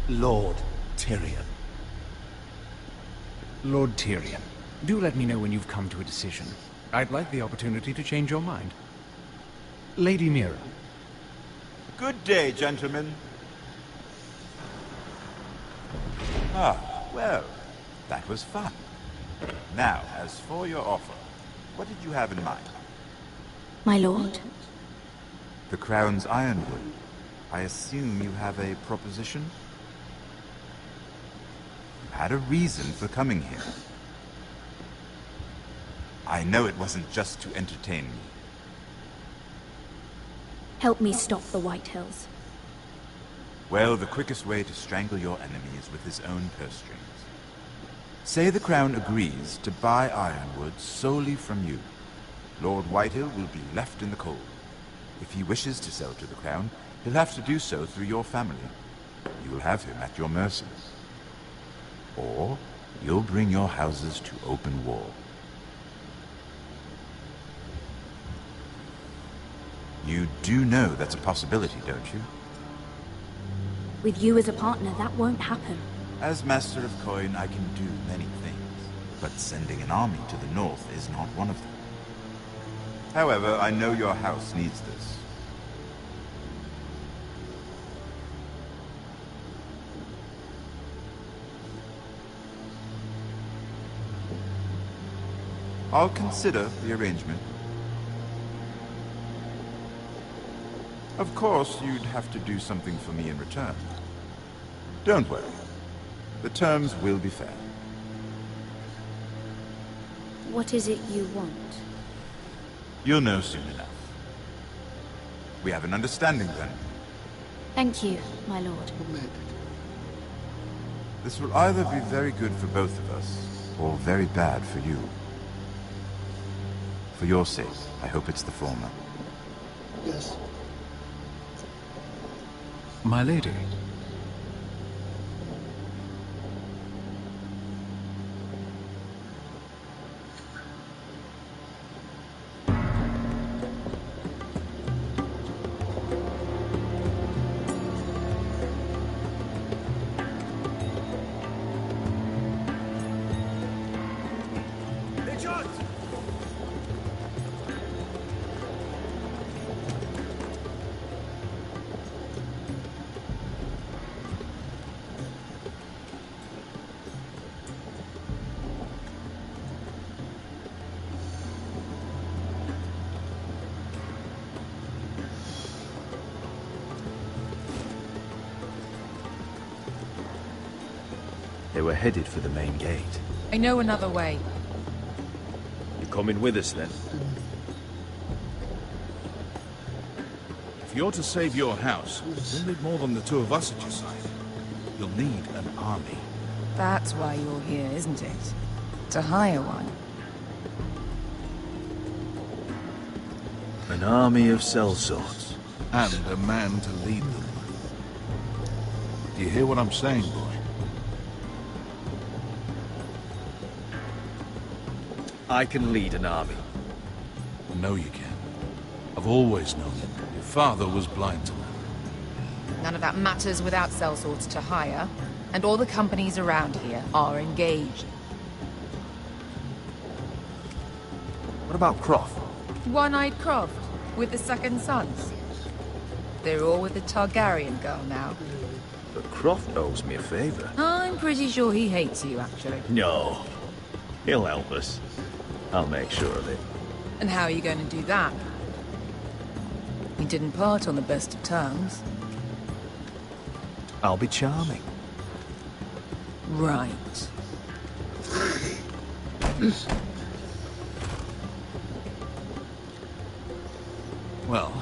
Lord Tyrion. Lord Tyrion, do let me know when you've come to a decision. I'd like the opportunity to change your mind. Lady Mira. Good day, gentlemen. Ah, well, that was fun. Now, as for your offer, what did you have in mind? My lord? The Crown's Ironwood. I assume you have a proposition? You had a reason for coming here. I know it wasn't just to entertain me. Help me stop the Whitehills. Well, the quickest way to strangle your enemy is with his own purse strings. Say the Crown agrees to buy Ironwood solely from you. Lord Whitehill will be left in the cold. If he wishes to sell to the Crown, he'll have to do so through your family. You will have him at your mercy. Or you'll bring your houses to open war. You do know that's a possibility, don't you? With you as a partner, that won't happen. As Master of Coin, I can do many things, but sending an army to the north is not one of them. However, I know your house needs this. I'll consider the arrangement. Of course, you'd have to do something for me in return. Don't worry. The terms will be fair. What is it you want? You'll know soon enough. We have an understanding then. Thank you, my lord. This will either be very good for both of us, or very bad for you. For your sake, I hope it's the former. Yes. My lady. They were headed for the main gate. I know another way. You coming with us, then? If you're to save your house, you'll need more than the two of us at your side. You'll need an army. That's why you're here, isn't it? To hire one. An army of sellswords. And a man to lead them. Do you hear what I'm saying, boy? I can lead an army. I know you can. I've always known it. Your father was blind to that. None of that matters without sellswords to hire, and all the companies around here are engaged. What about Croft? One-eyed Croft, with the second sons. They're all with the Targaryen girl now. But Croft owes me a favor. I'm pretty sure he hates you, actually. No. He'll help us. I'll make sure of it. And how are you going to do that? We didn't part on the best of terms. I'll be charming. Right. Well,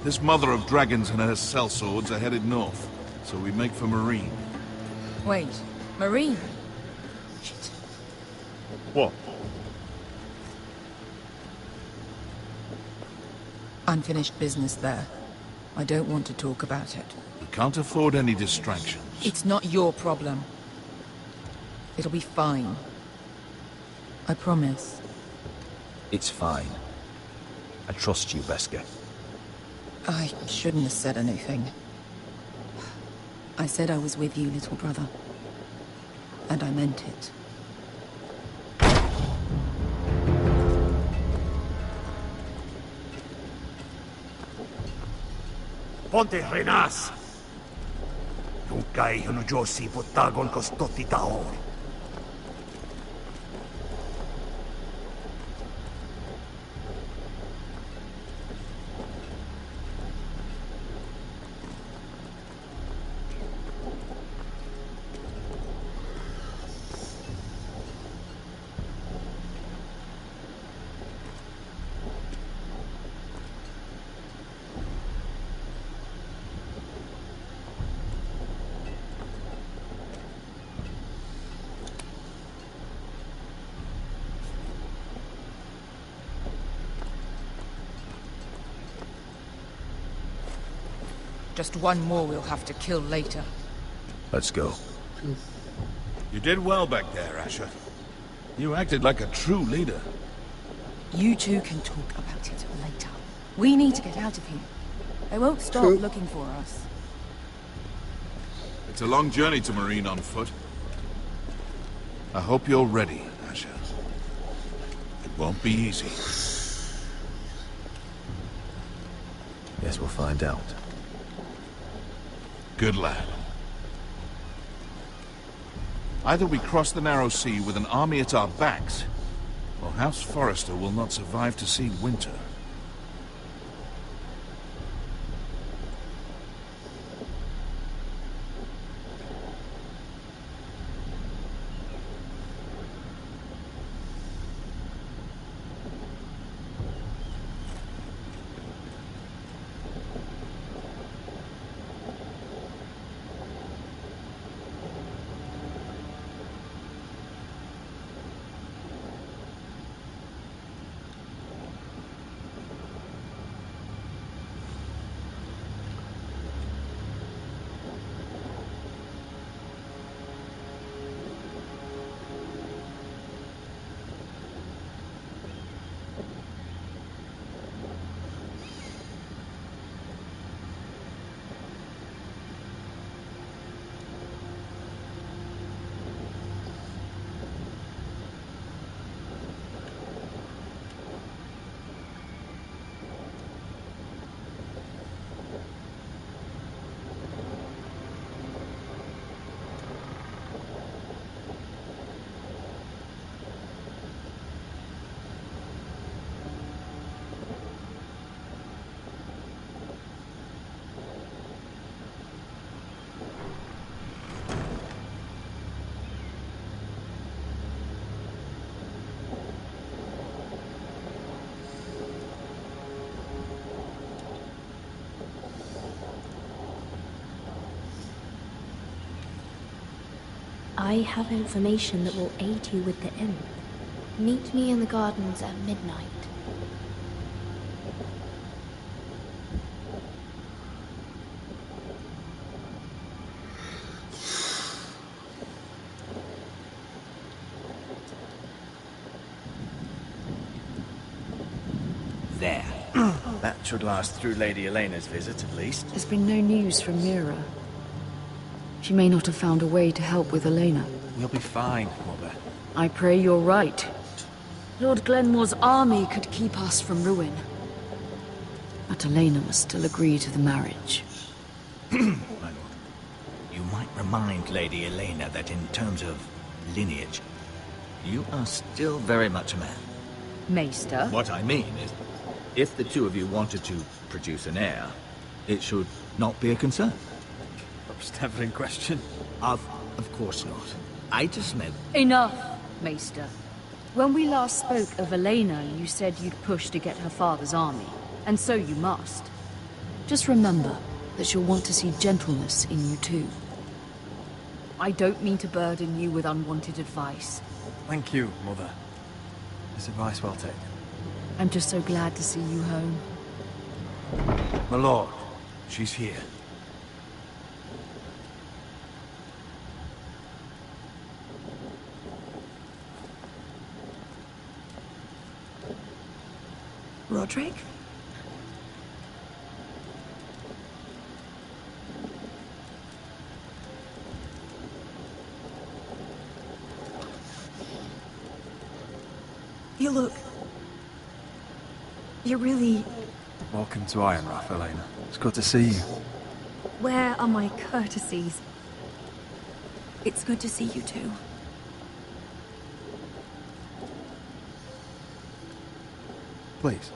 this mother of dragons and her sellswords are headed north, so we make for Marine. Wait, Marine? Shit. What? Unfinished business there. I don't want to talk about it. We can't afford any distractions. It's not your problem. It'll be fine. I promise. It's fine. I trust you, Veska. I shouldn't have said anything. I said I was with you, little brother. And I meant it. Ponte renas! Yung kay no Josi potagon kostoti taor. Just one more we'll have to kill later. Let's go. You did well back there, Asher. You acted like a true leader. You two can talk about it later. We need to get out of here. They won't stop looking for us. It's a long journey to Marine on foot. I hope you're ready, Asher. It won't be easy. Guess we'll find out. Good lad. Either we cross the narrow sea with an army at our backs, or House Forrester will not survive to see winter. I have information that will aid you with the imp. Meet me in the gardens at midnight. There. That should last through Lady Elena's visit, at least. There's been no news from Mira. She may not have found a way to help with Elena. We'll be fine, Mother. I pray you're right. Lord Glenmore's army could keep us from ruin. But Elena must still agree to the marriage. My lord, you might remind Lady Elena that in terms of lineage, you are still very much a man. Maester? What I mean is, if the two of you wanted to produce an heir, it should not be a concern. Staveling question. Of course not. I just meant... Enough, Maester. When we last spoke of Elena, you said you'd push to get her father's army. And so you must. Just remember that she'll want to see gentleness in you too. I don't mean to burden you with unwanted advice, Thank you, Mother. This advice well taken. I'm just so glad to see you home. My lord, she's here. Roderick? You look... You're really... Welcome to Ironrath, Elena. It's good to see you. Where are my courtesies? It's good to see you too. Please.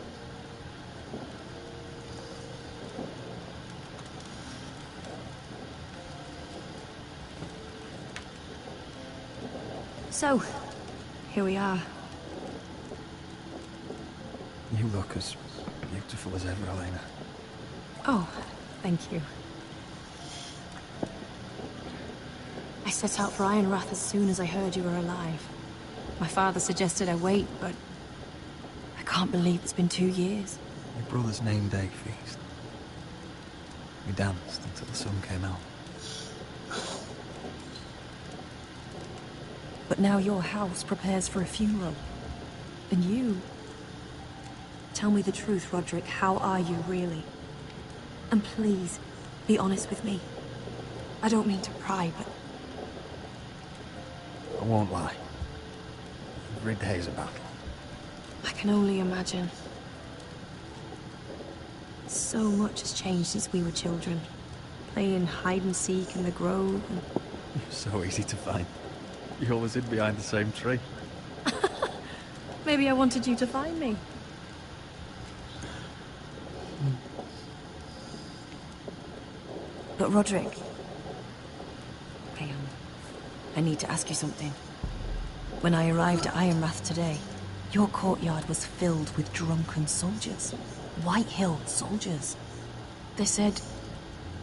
So, here we are. You look as beautiful as ever, Elena. Oh, thank you. I set out for Ironrath as soon as I heard you were alive. My father suggested I wait, but I can't believe it's been 2 years. Your brother's name day feast. We danced until the sun came out. But now your house prepares for a funeral. And you... Tell me the truth, Roderick. How are you, really? And please, be honest with me. I don't mean to pry, but... I won't lie. Every day's a battle. I can only imagine. So much has changed since we were children. Playing hide and seek in the grove and... You're so easy to find. You always hid behind the same tree. Maybe I wanted you to find me. But Roderick... I need to ask you something. When I arrived at Ironrath today, your courtyard was filled with drunken soldiers. White Hill soldiers. They said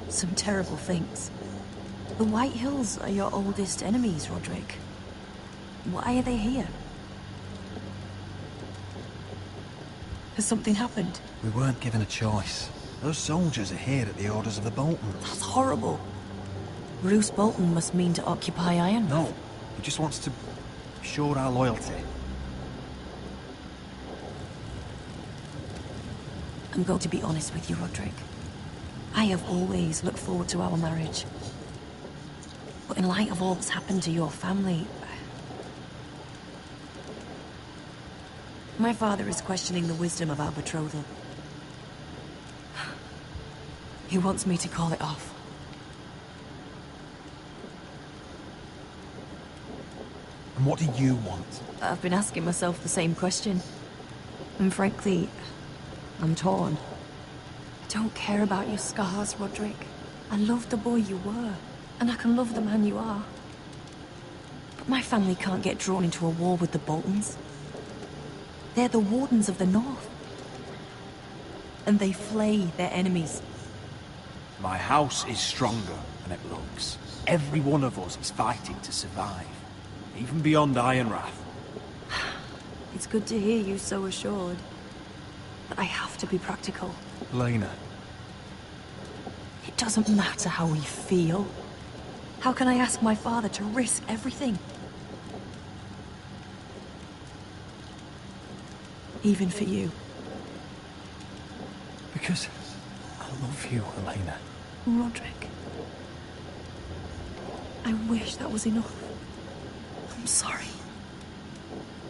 some terrible things. The White Hills are your oldest enemies, Roderick. Why are they here? Has something happened? We weren't given a choice. Those soldiers are here at the orders of the Boltons. That's horrible. Roose Bolton must mean to occupy Ironrath. No, he just wants to show our loyalty. I'm going to be honest with you, Roderick. I have always looked forward to our marriage. But in light of all that's happened to your family... My father is questioning the wisdom of our betrothal. He wants me to call it off. And what do you want? I've been asking myself the same question. And frankly, I'm torn. I don't care about your scars, Roderick. I love the boy you were, and I can love the man you are. But my family can't get drawn into a war with the Boltons. They're the Wardens of the North. And they flay their enemies. My house is stronger than it looks. Every one of us is fighting to survive. Even beyond Ironrath. It's good to hear you so assured. But I have to be practical. Elena. It doesn't matter how we feel. How can I ask my father to risk everything? Even for you. Because I love you, Elena. Roderick. I wish that was enough. I'm sorry.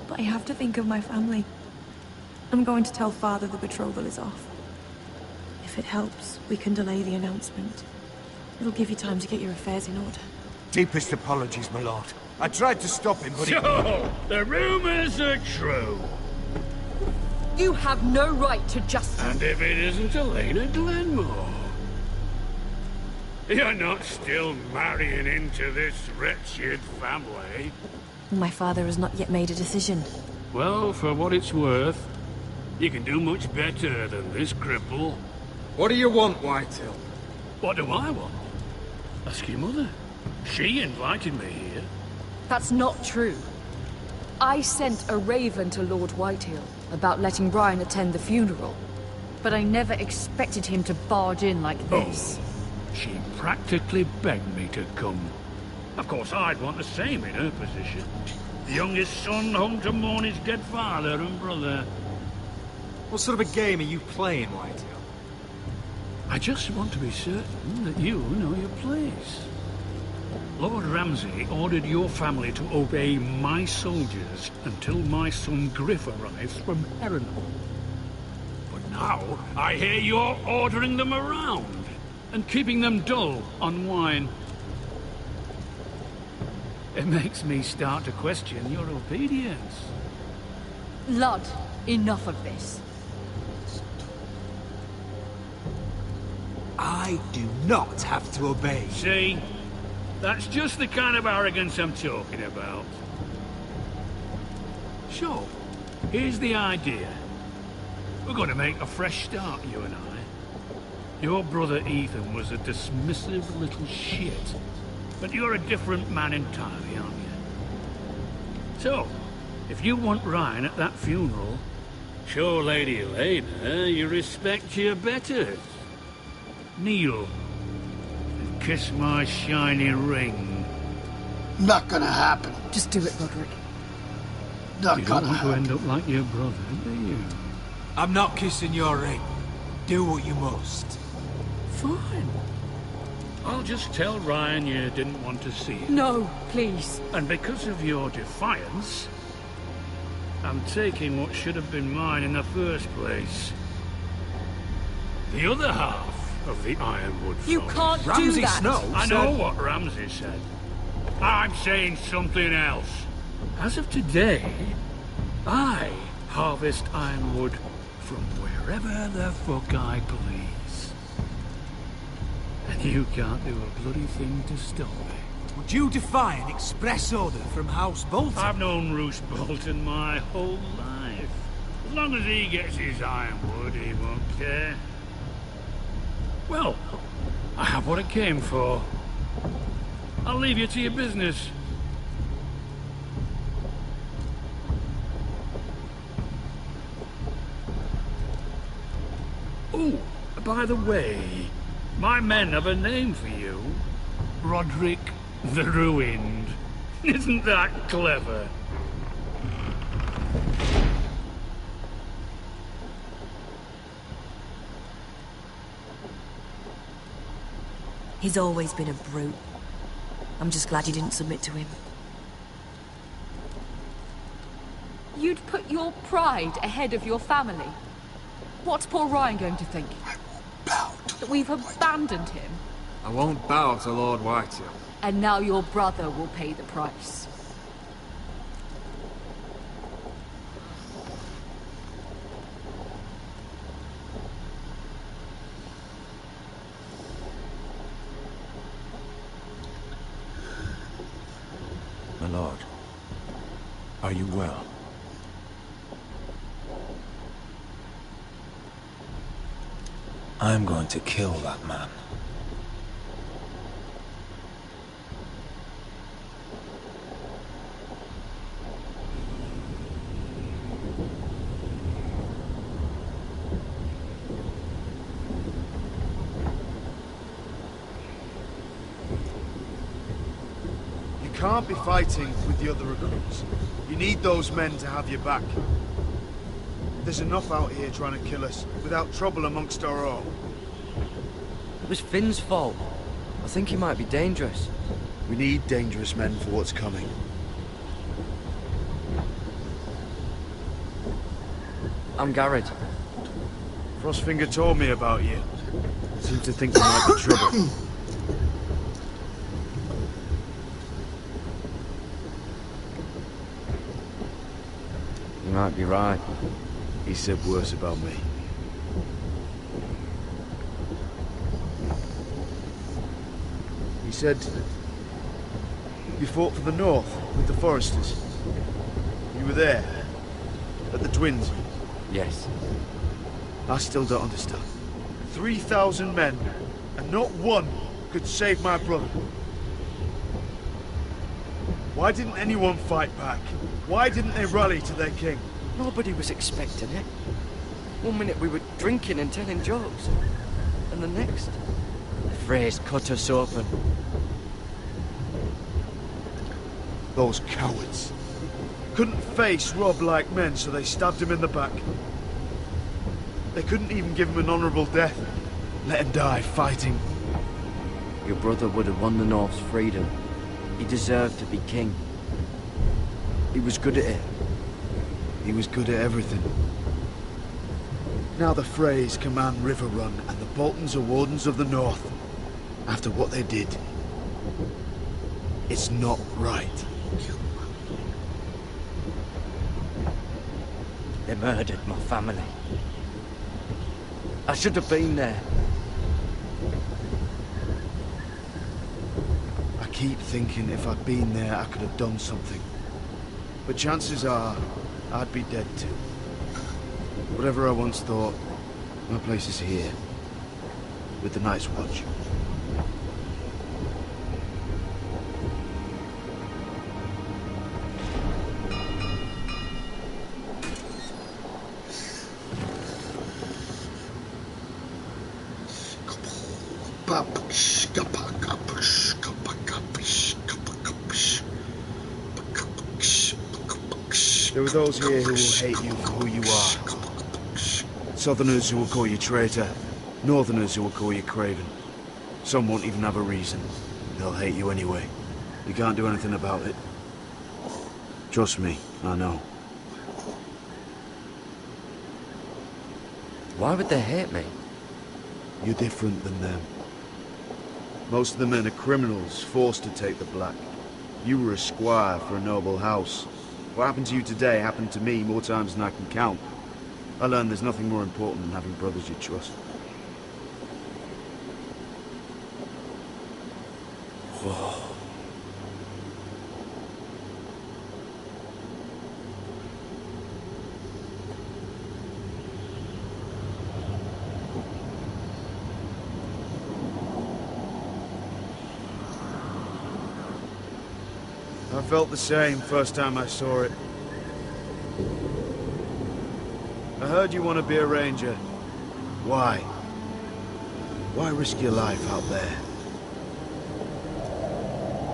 But I have to think of my family. I'm going to tell Father the betrothal is off. If it helps, we can delay the announcement. It'll give you time to get your affairs in order. Deepest apologies, my lord. I tried to stop him, but he... So, the rumors are true. You have no right to just... And if it isn't Elena Glenmore? You're not still marrying into this wretched family? My father has not yet made a decision. Well, for what it's worth, you can do much better than this cripple. What do you want, Whitehill? What do I want? Ask your mother. She invited me here. That's not true. I sent a raven to Lord Whitehill about letting Brian attend the funeral, but I never expected him to barge in like this. She practically begged me to come. Of course, I'd want the same in her position. The youngest son home to mourn his dead father and brother. What sort of a game are you playing, Whitehill? I just want to be certain that you know your place. Lord Ramsay ordered your family to obey my soldiers until my son Griff arrives from Harrenhal. But now, I hear you're ordering them around and keeping them dull on wine. It makes me start to question your obedience. Lud, enough of this. I do not have to obey. See? That's just the kind of arrogance I'm talking about. So, here's the idea. We're going to make a fresh start, you and I. Your brother Ethan was a dismissive little shit. But you're a different man entirely, aren't you? So, if you want Ryan at that funeral, show Lady Elena you respect your betters. Kneel and kiss my shiny ring. Not gonna happen. Just do it, Roderick. Not you gonna don't want happen. to end up like your brother, do you? I'm not kissing your ring. Do what you must. Fine. I'll just tell Ryan you didn't want to see him. No, please. And because of your defiance, I'm taking what should have been mine in the first place. The other half of the Ironwood You Forest. can't do Ramsay that. Snow I said... know what Ramsay said. I'm saying something else. As of today, I harvest ironwood from wherever the fuck I please. And you can't do a bloody thing to stop me. Would you defy an express order from House Bolton? I've known Roose Bolton my whole life. As long as he gets his ironwood, he won't care. Well, I have what I came for. I'll leave you to your business. Oh, by the way, my men have a name for you. Roderick the Ruined. Isn't that clever? He's always been a brute. I'm just glad you didn't submit to him. You'd put your pride ahead of your family. What's poor Ryan going to think? That we've abandoned him? I won't bow to Lord Whitehill. And now your brother will pay the price. My lord, are you well? I'm going to kill that man. You can't be fighting with the other recruits. You need those men to have your back. There's enough out here trying to kill us, without trouble amongst our own. It was Finn's fault. I think he might be dangerous. We need dangerous men for what's coming. I'm Garrett. Frostfinger told me about you. Seems to think there might be trouble. You might be right. He said worse about me. He said you fought for the North with the Foresters. You were there at the Twins. Yes. I still don't understand. 3,000 men, and not one could save my brother. Why didn't anyone fight back? Why didn't they rally to their king? Nobody was expecting it. One minute we were drinking and telling jokes, and the next, the Freys cut us open. Those cowards. Couldn't face Rob like men, so they stabbed him in the back. They couldn't even give him an honourable death. Let him die fighting. Your brother would have won the North's freedom. He deserved to be king. He was good at it. He was good at everything. Now the Freys command Riverrun, and the Boltons are Wardens of the North. After what they did, it's not right. They murdered my family. I should have been there. I keep thinking if I'd been there, I could have done something. But chances are, I'd be dead too. Whatever I once thought, my place is here, with the Night's Watch. There are those here who will hate you for who you are. Southerners who will call you traitor. Northerners who will call you craven. Some won't even have a reason. They'll hate you anyway. You can't do anything about it. Trust me, I know. Why would they hate me? You're different than them. Most of the men are criminals, forced to take the black. You were a squire for a noble house. What happened to you today happened to me more times than I can count. I learned there's nothing more important than having brothers you trust. Whoa. I felt the same first time I saw it. I heard you want to be a ranger. Why? Why risk your life out there?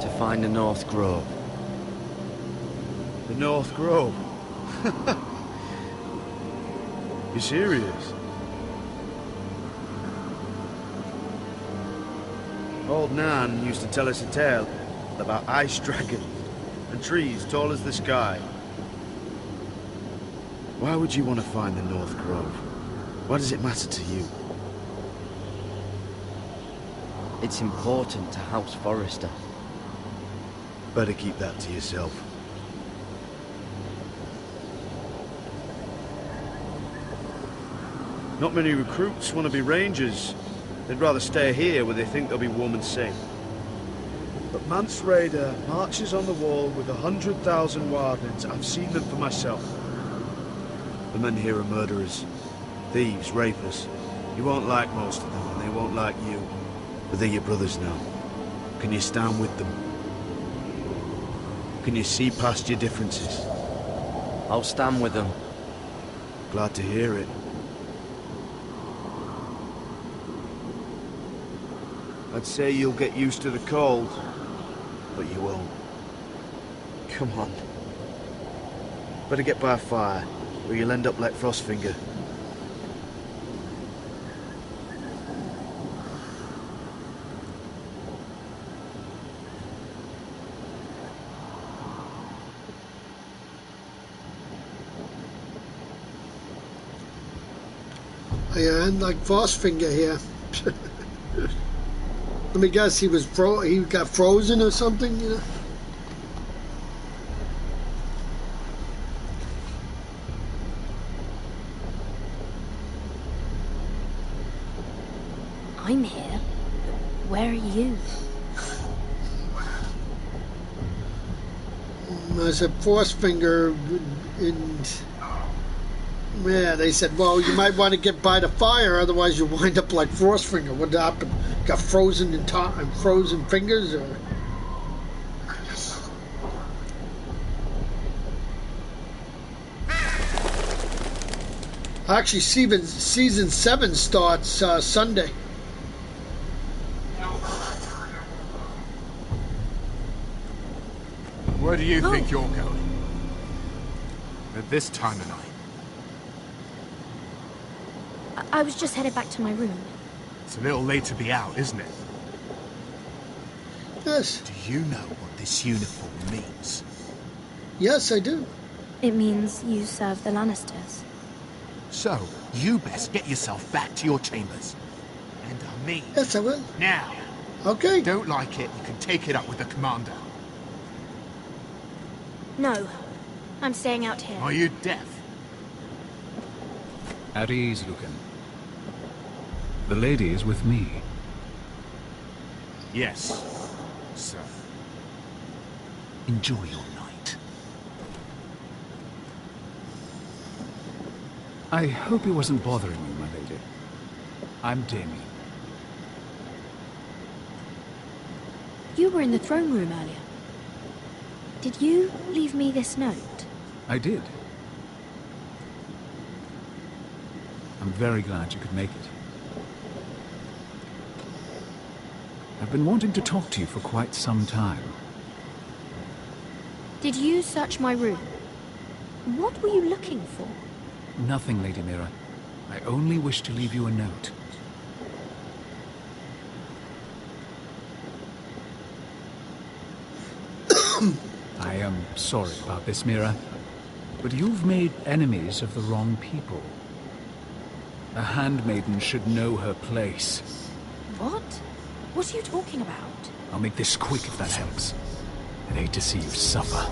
To find the North Grove. The North Grove? You serious? Old Nan used to tell us a tale about ice dragons and trees tall as the sky. Why would you want to find the North Grove? Why does it matter to you? It's important to House Forrester. Better keep that to yourself. Not many recruits want to be rangers. They'd rather stay here where they think they'll be warm and safe. But Mance Rayder marches on the wall with 100,000 wildlings. I've seen them for myself. The men here are murderers, thieves, rapists. You won't like most of them, and they won't like you. But they're your brothers now. Can you stand with them? Can you see past your differences? I'll stand with them. Glad to hear it. I'd say you'll get used to the cold, but you won't. Come on. Better get by a fire, or you'll end up like Frostfinger. Yeah, and like Frostfinger here. Let me guess, he got frozen or something, you know? I'm here. Where are you? I said Frostfinger, and yeah, they said, well, you might want to get by the fire, otherwise you wind up like Frostfinger. What happened? Got frozen and frozen fingers, or? Actually, season 7 starts Sunday. Where do you think you're going? At this time of night? I was just headed back to my room. It's a little late to be out, isn't it? Yes. Do you know what this uniform means? Yes, I do. It means you serve the Lannisters. So, you best get yourself back to your chambers. And I mean... Yes, I will. Now. Okay. Don't like it, you can take it up with the commander. No. I'm staying out here. Are you deaf? At ease, Lucan. The lady is with me. Yes, sir. Enjoy your night. I hope he wasn't bothering you, my lady. I'm Damien. You were in the throne room earlier. Did you leave me this note? I did. I'm very glad you could make it. I've been wanting to talk to you for quite some time. Did you search my room? What were you looking for? Nothing, Lady Mira. I only wish to leave you a note. I am sorry about this, Mira, but you've made enemies of the wrong people. A handmaiden should know her place. What? What are you talking about? I'll make this quick if that helps. I'd hate to see you suffer.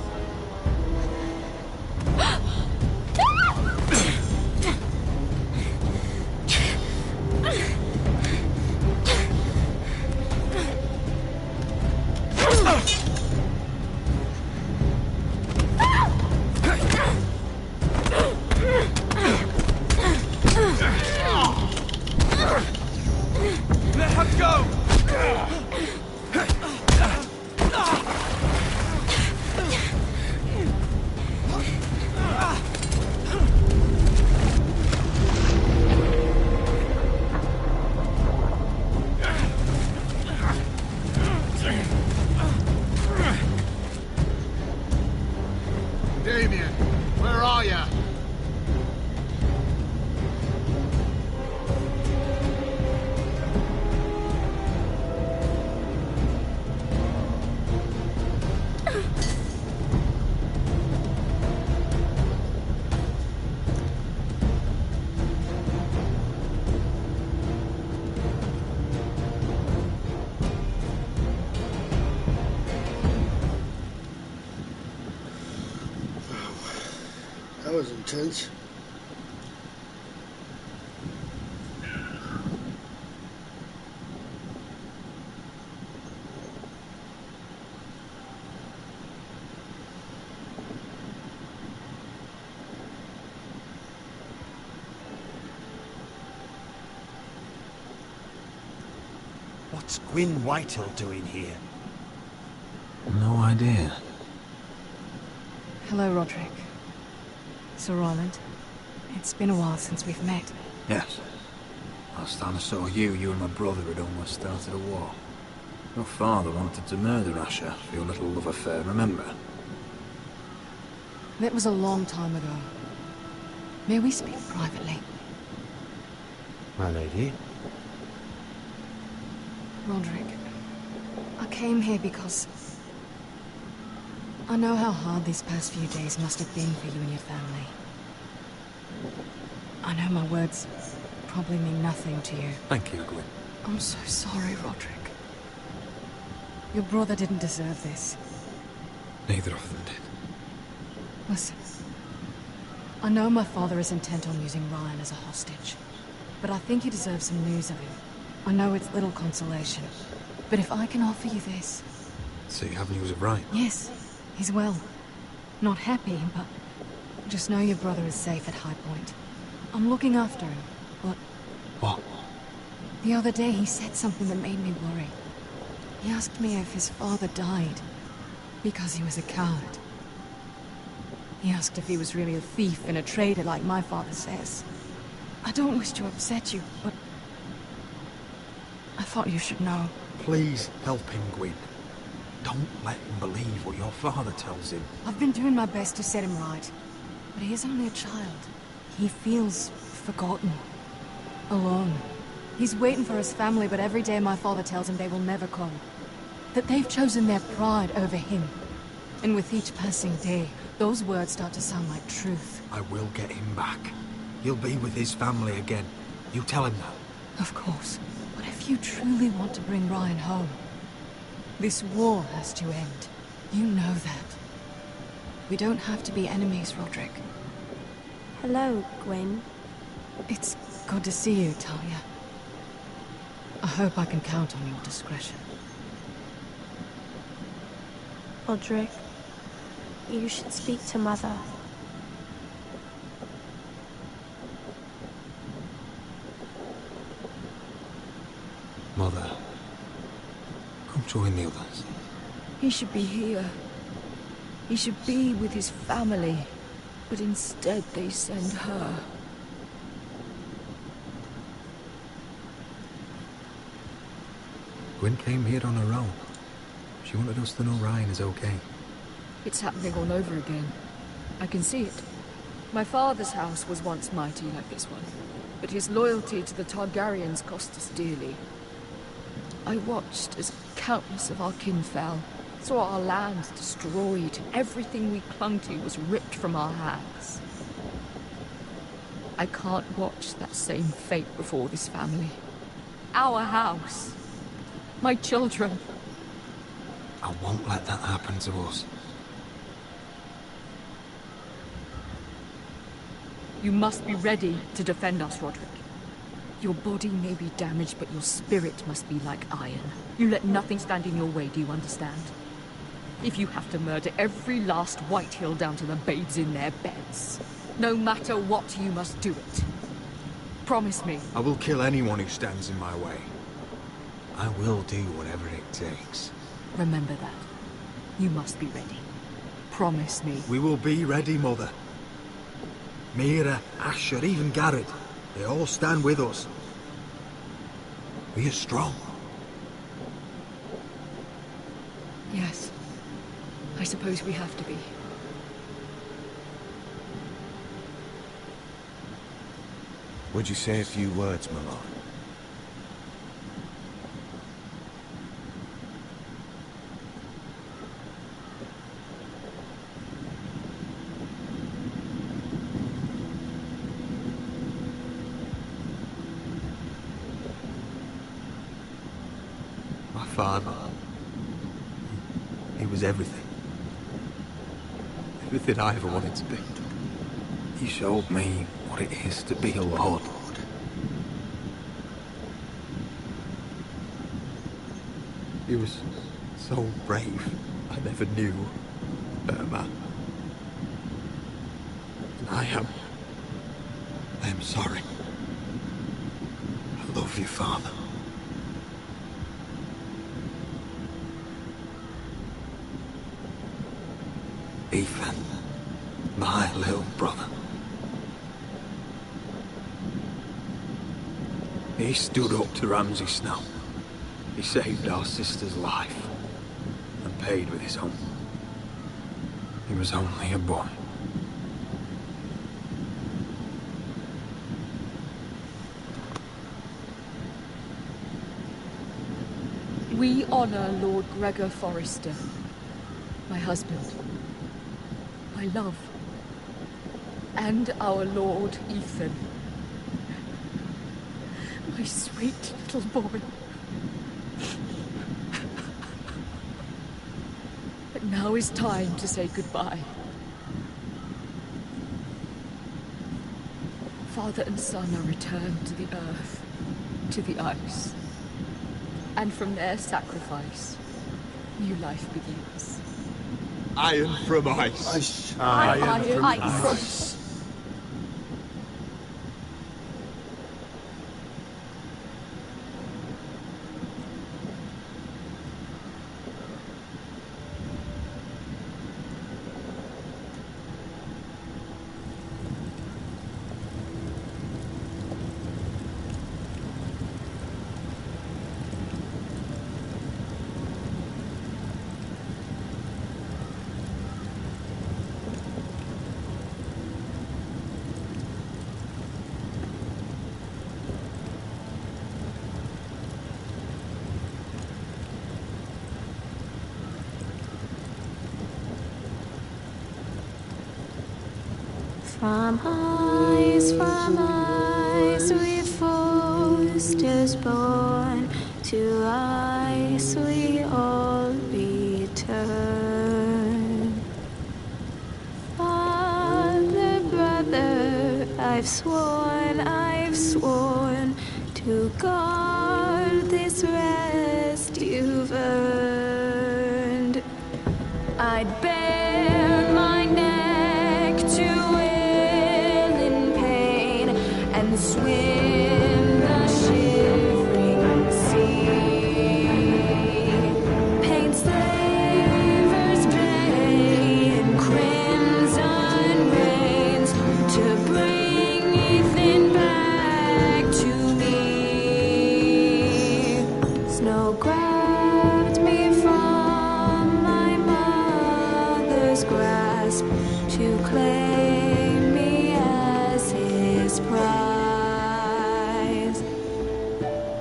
Let her go! Damien, where are you? That was intense. What's Gwyn Whitehill doing here? No idea. Hello, Roderick. Sir Roland. It's been a while since we've met. Yes. Last time I saw you and my brother had almost started a war. Your father wanted to murder Asher for your little love affair, remember? That was a long time ago. May we speak privately? My lady? Roderick, I came here because I know how hard these past few days must have been for you and your family. I know my words probably mean nothing to you. Thank you, Gwyn. I'm so sorry, Roderick. Your brother didn't deserve this. Neither of them did. Listen, I know my father is intent on using Ryan as a hostage, but I think you deserve some news of him. I know it's little consolation, but if I can offer you this... So you have news of Ryan? Yes, he's well. Not happy, but just know your brother is safe at High Point. I'm looking after him, but... What? The other day he said something that made me worry. He asked me if his father died because he was a coward. He asked if he was really a thief and a traitor like my father says. I don't wish to upset you, but I thought you should know. Please help him, Gwyn. Don't let him believe what your father tells him. I've been doing my best to set him right, but he is only a child. He feels forgotten, alone. He's waiting for his family, but every day my father tells him they will never come. That they've chosen their pride over him. And with each passing day, those words start to sound like truth. I will get him back. He'll be with his family again. You tell him that. Of course. But if you truly want to bring Ryan home, this war has to end. You know that. We don't have to be enemies, Roderick. Hello, Gwyn. It's good to see you, Talia. I hope I can count on your discretion. Roderick, you should speak to Mother. Mother, come join the others. He should be here. He should be with his family. But instead they send her. Gwyn came here on her own. She wanted us to know Ryan is okay. It's happening all over again. I can see it. My father's house was once mighty like this one, but his loyalty to the Targaryens cost us dearly. I watched as countless of our kin fell, saw our lands destroyed, everything we clung to was ripped from our hands. I can't watch that same fate before this family. Our house. My children. I won't let that happen to us. You must be ready to defend us, Roderick. Your body may be damaged, but your spirit must be like iron. You let nothing stand in your way, do you understand? If you have to murder every last Whitehill down to the babes in their beds, no matter what, you must do it. Promise me. I will kill anyone who stands in my way. I will do whatever it takes. Remember that. You must be ready. Promise me. We will be ready, Mother. Mira, Asher, even Garrett. They all stand with us. We are strong. Yes. I suppose we have to be. Would you say a few words, my lord? My father. He was everything. Everything I ever wanted to be. He showed me what it is to be a lord. He was so brave, I never knew a better man. And I am sorry. I love you, Father. Ethan, my little brother. He stood up to Ramsay Snow. He saved our sister's life and paid with his own. He was only a boy. We honor Lord Gregor Forrester, my husband, my love, and our Lord Ethan, my sweet little boy. But now is time to say goodbye. Father and son are returned to the earth, to the ice. And from their sacrifice, new life begins. Iron from ice. Iron from ice. From ice we foresters born, to ice we all return. Father, brother, I've sworn to guard this rest you've earned. I'd bare my neck to wail in pain and swim the shivering sea. Paint slavers gray in crimson rains to bring Ethan back to me. Snow grabbed me from my mother's grasp to claim me as his prize.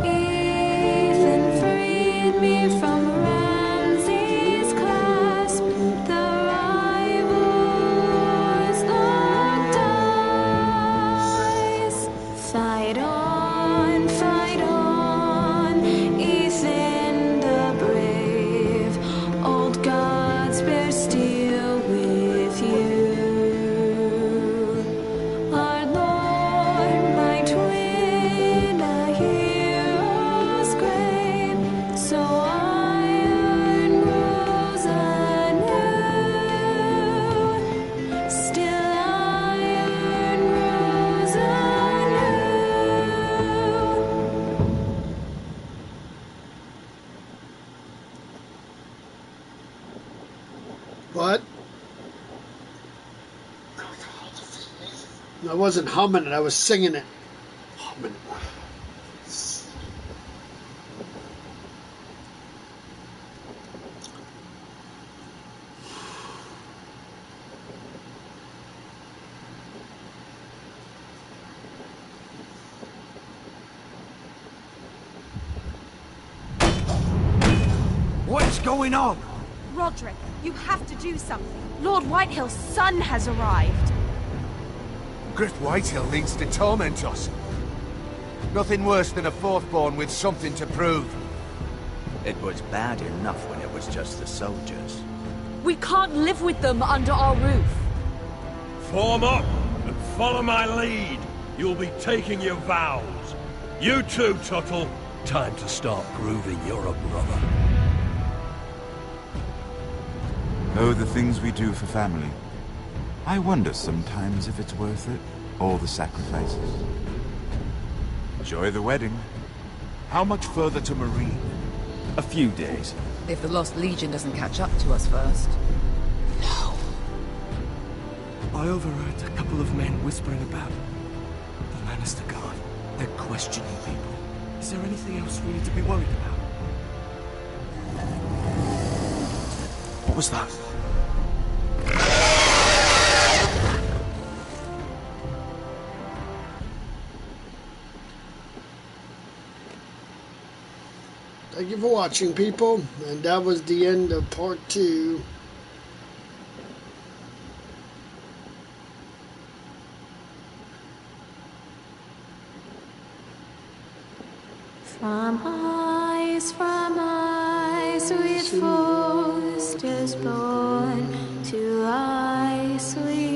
Ethan freed me from Ramsay's clasp. The rivals locked eyes. Fight on, Ethan the brave. Old gods bear steel with you. Our Lord, my twin, a hero's grave. So iron grows anew. Still iron grows anew. What? I wasn't humming it, I was singing it. Humming. What's going on? Roderick, you have to do something. Lord Whitehill's son has arrived. Griff Whitehill needs to torment us. Nothing worse than a fourthborn with something to prove. It was bad enough when it was just the soldiers. We can't live with them under our roof. Form up and follow my lead. You'll be taking your vows. You too, Tuttle. Time to start proving you're a brother. Oh, the things we do for family. I wonder sometimes if it's worth it, all the sacrifices. Enjoy the wedding. How much further to Marine? A few days. If the Lost Legion doesn't catch up to us first. I overheard a couple of men whispering about the Lannister Guard. They're questioning people. Is there anything else we need to be worried about? What was that? Thank you for watching, people. And that was the end of part 2. From ice we foresters born, to ice we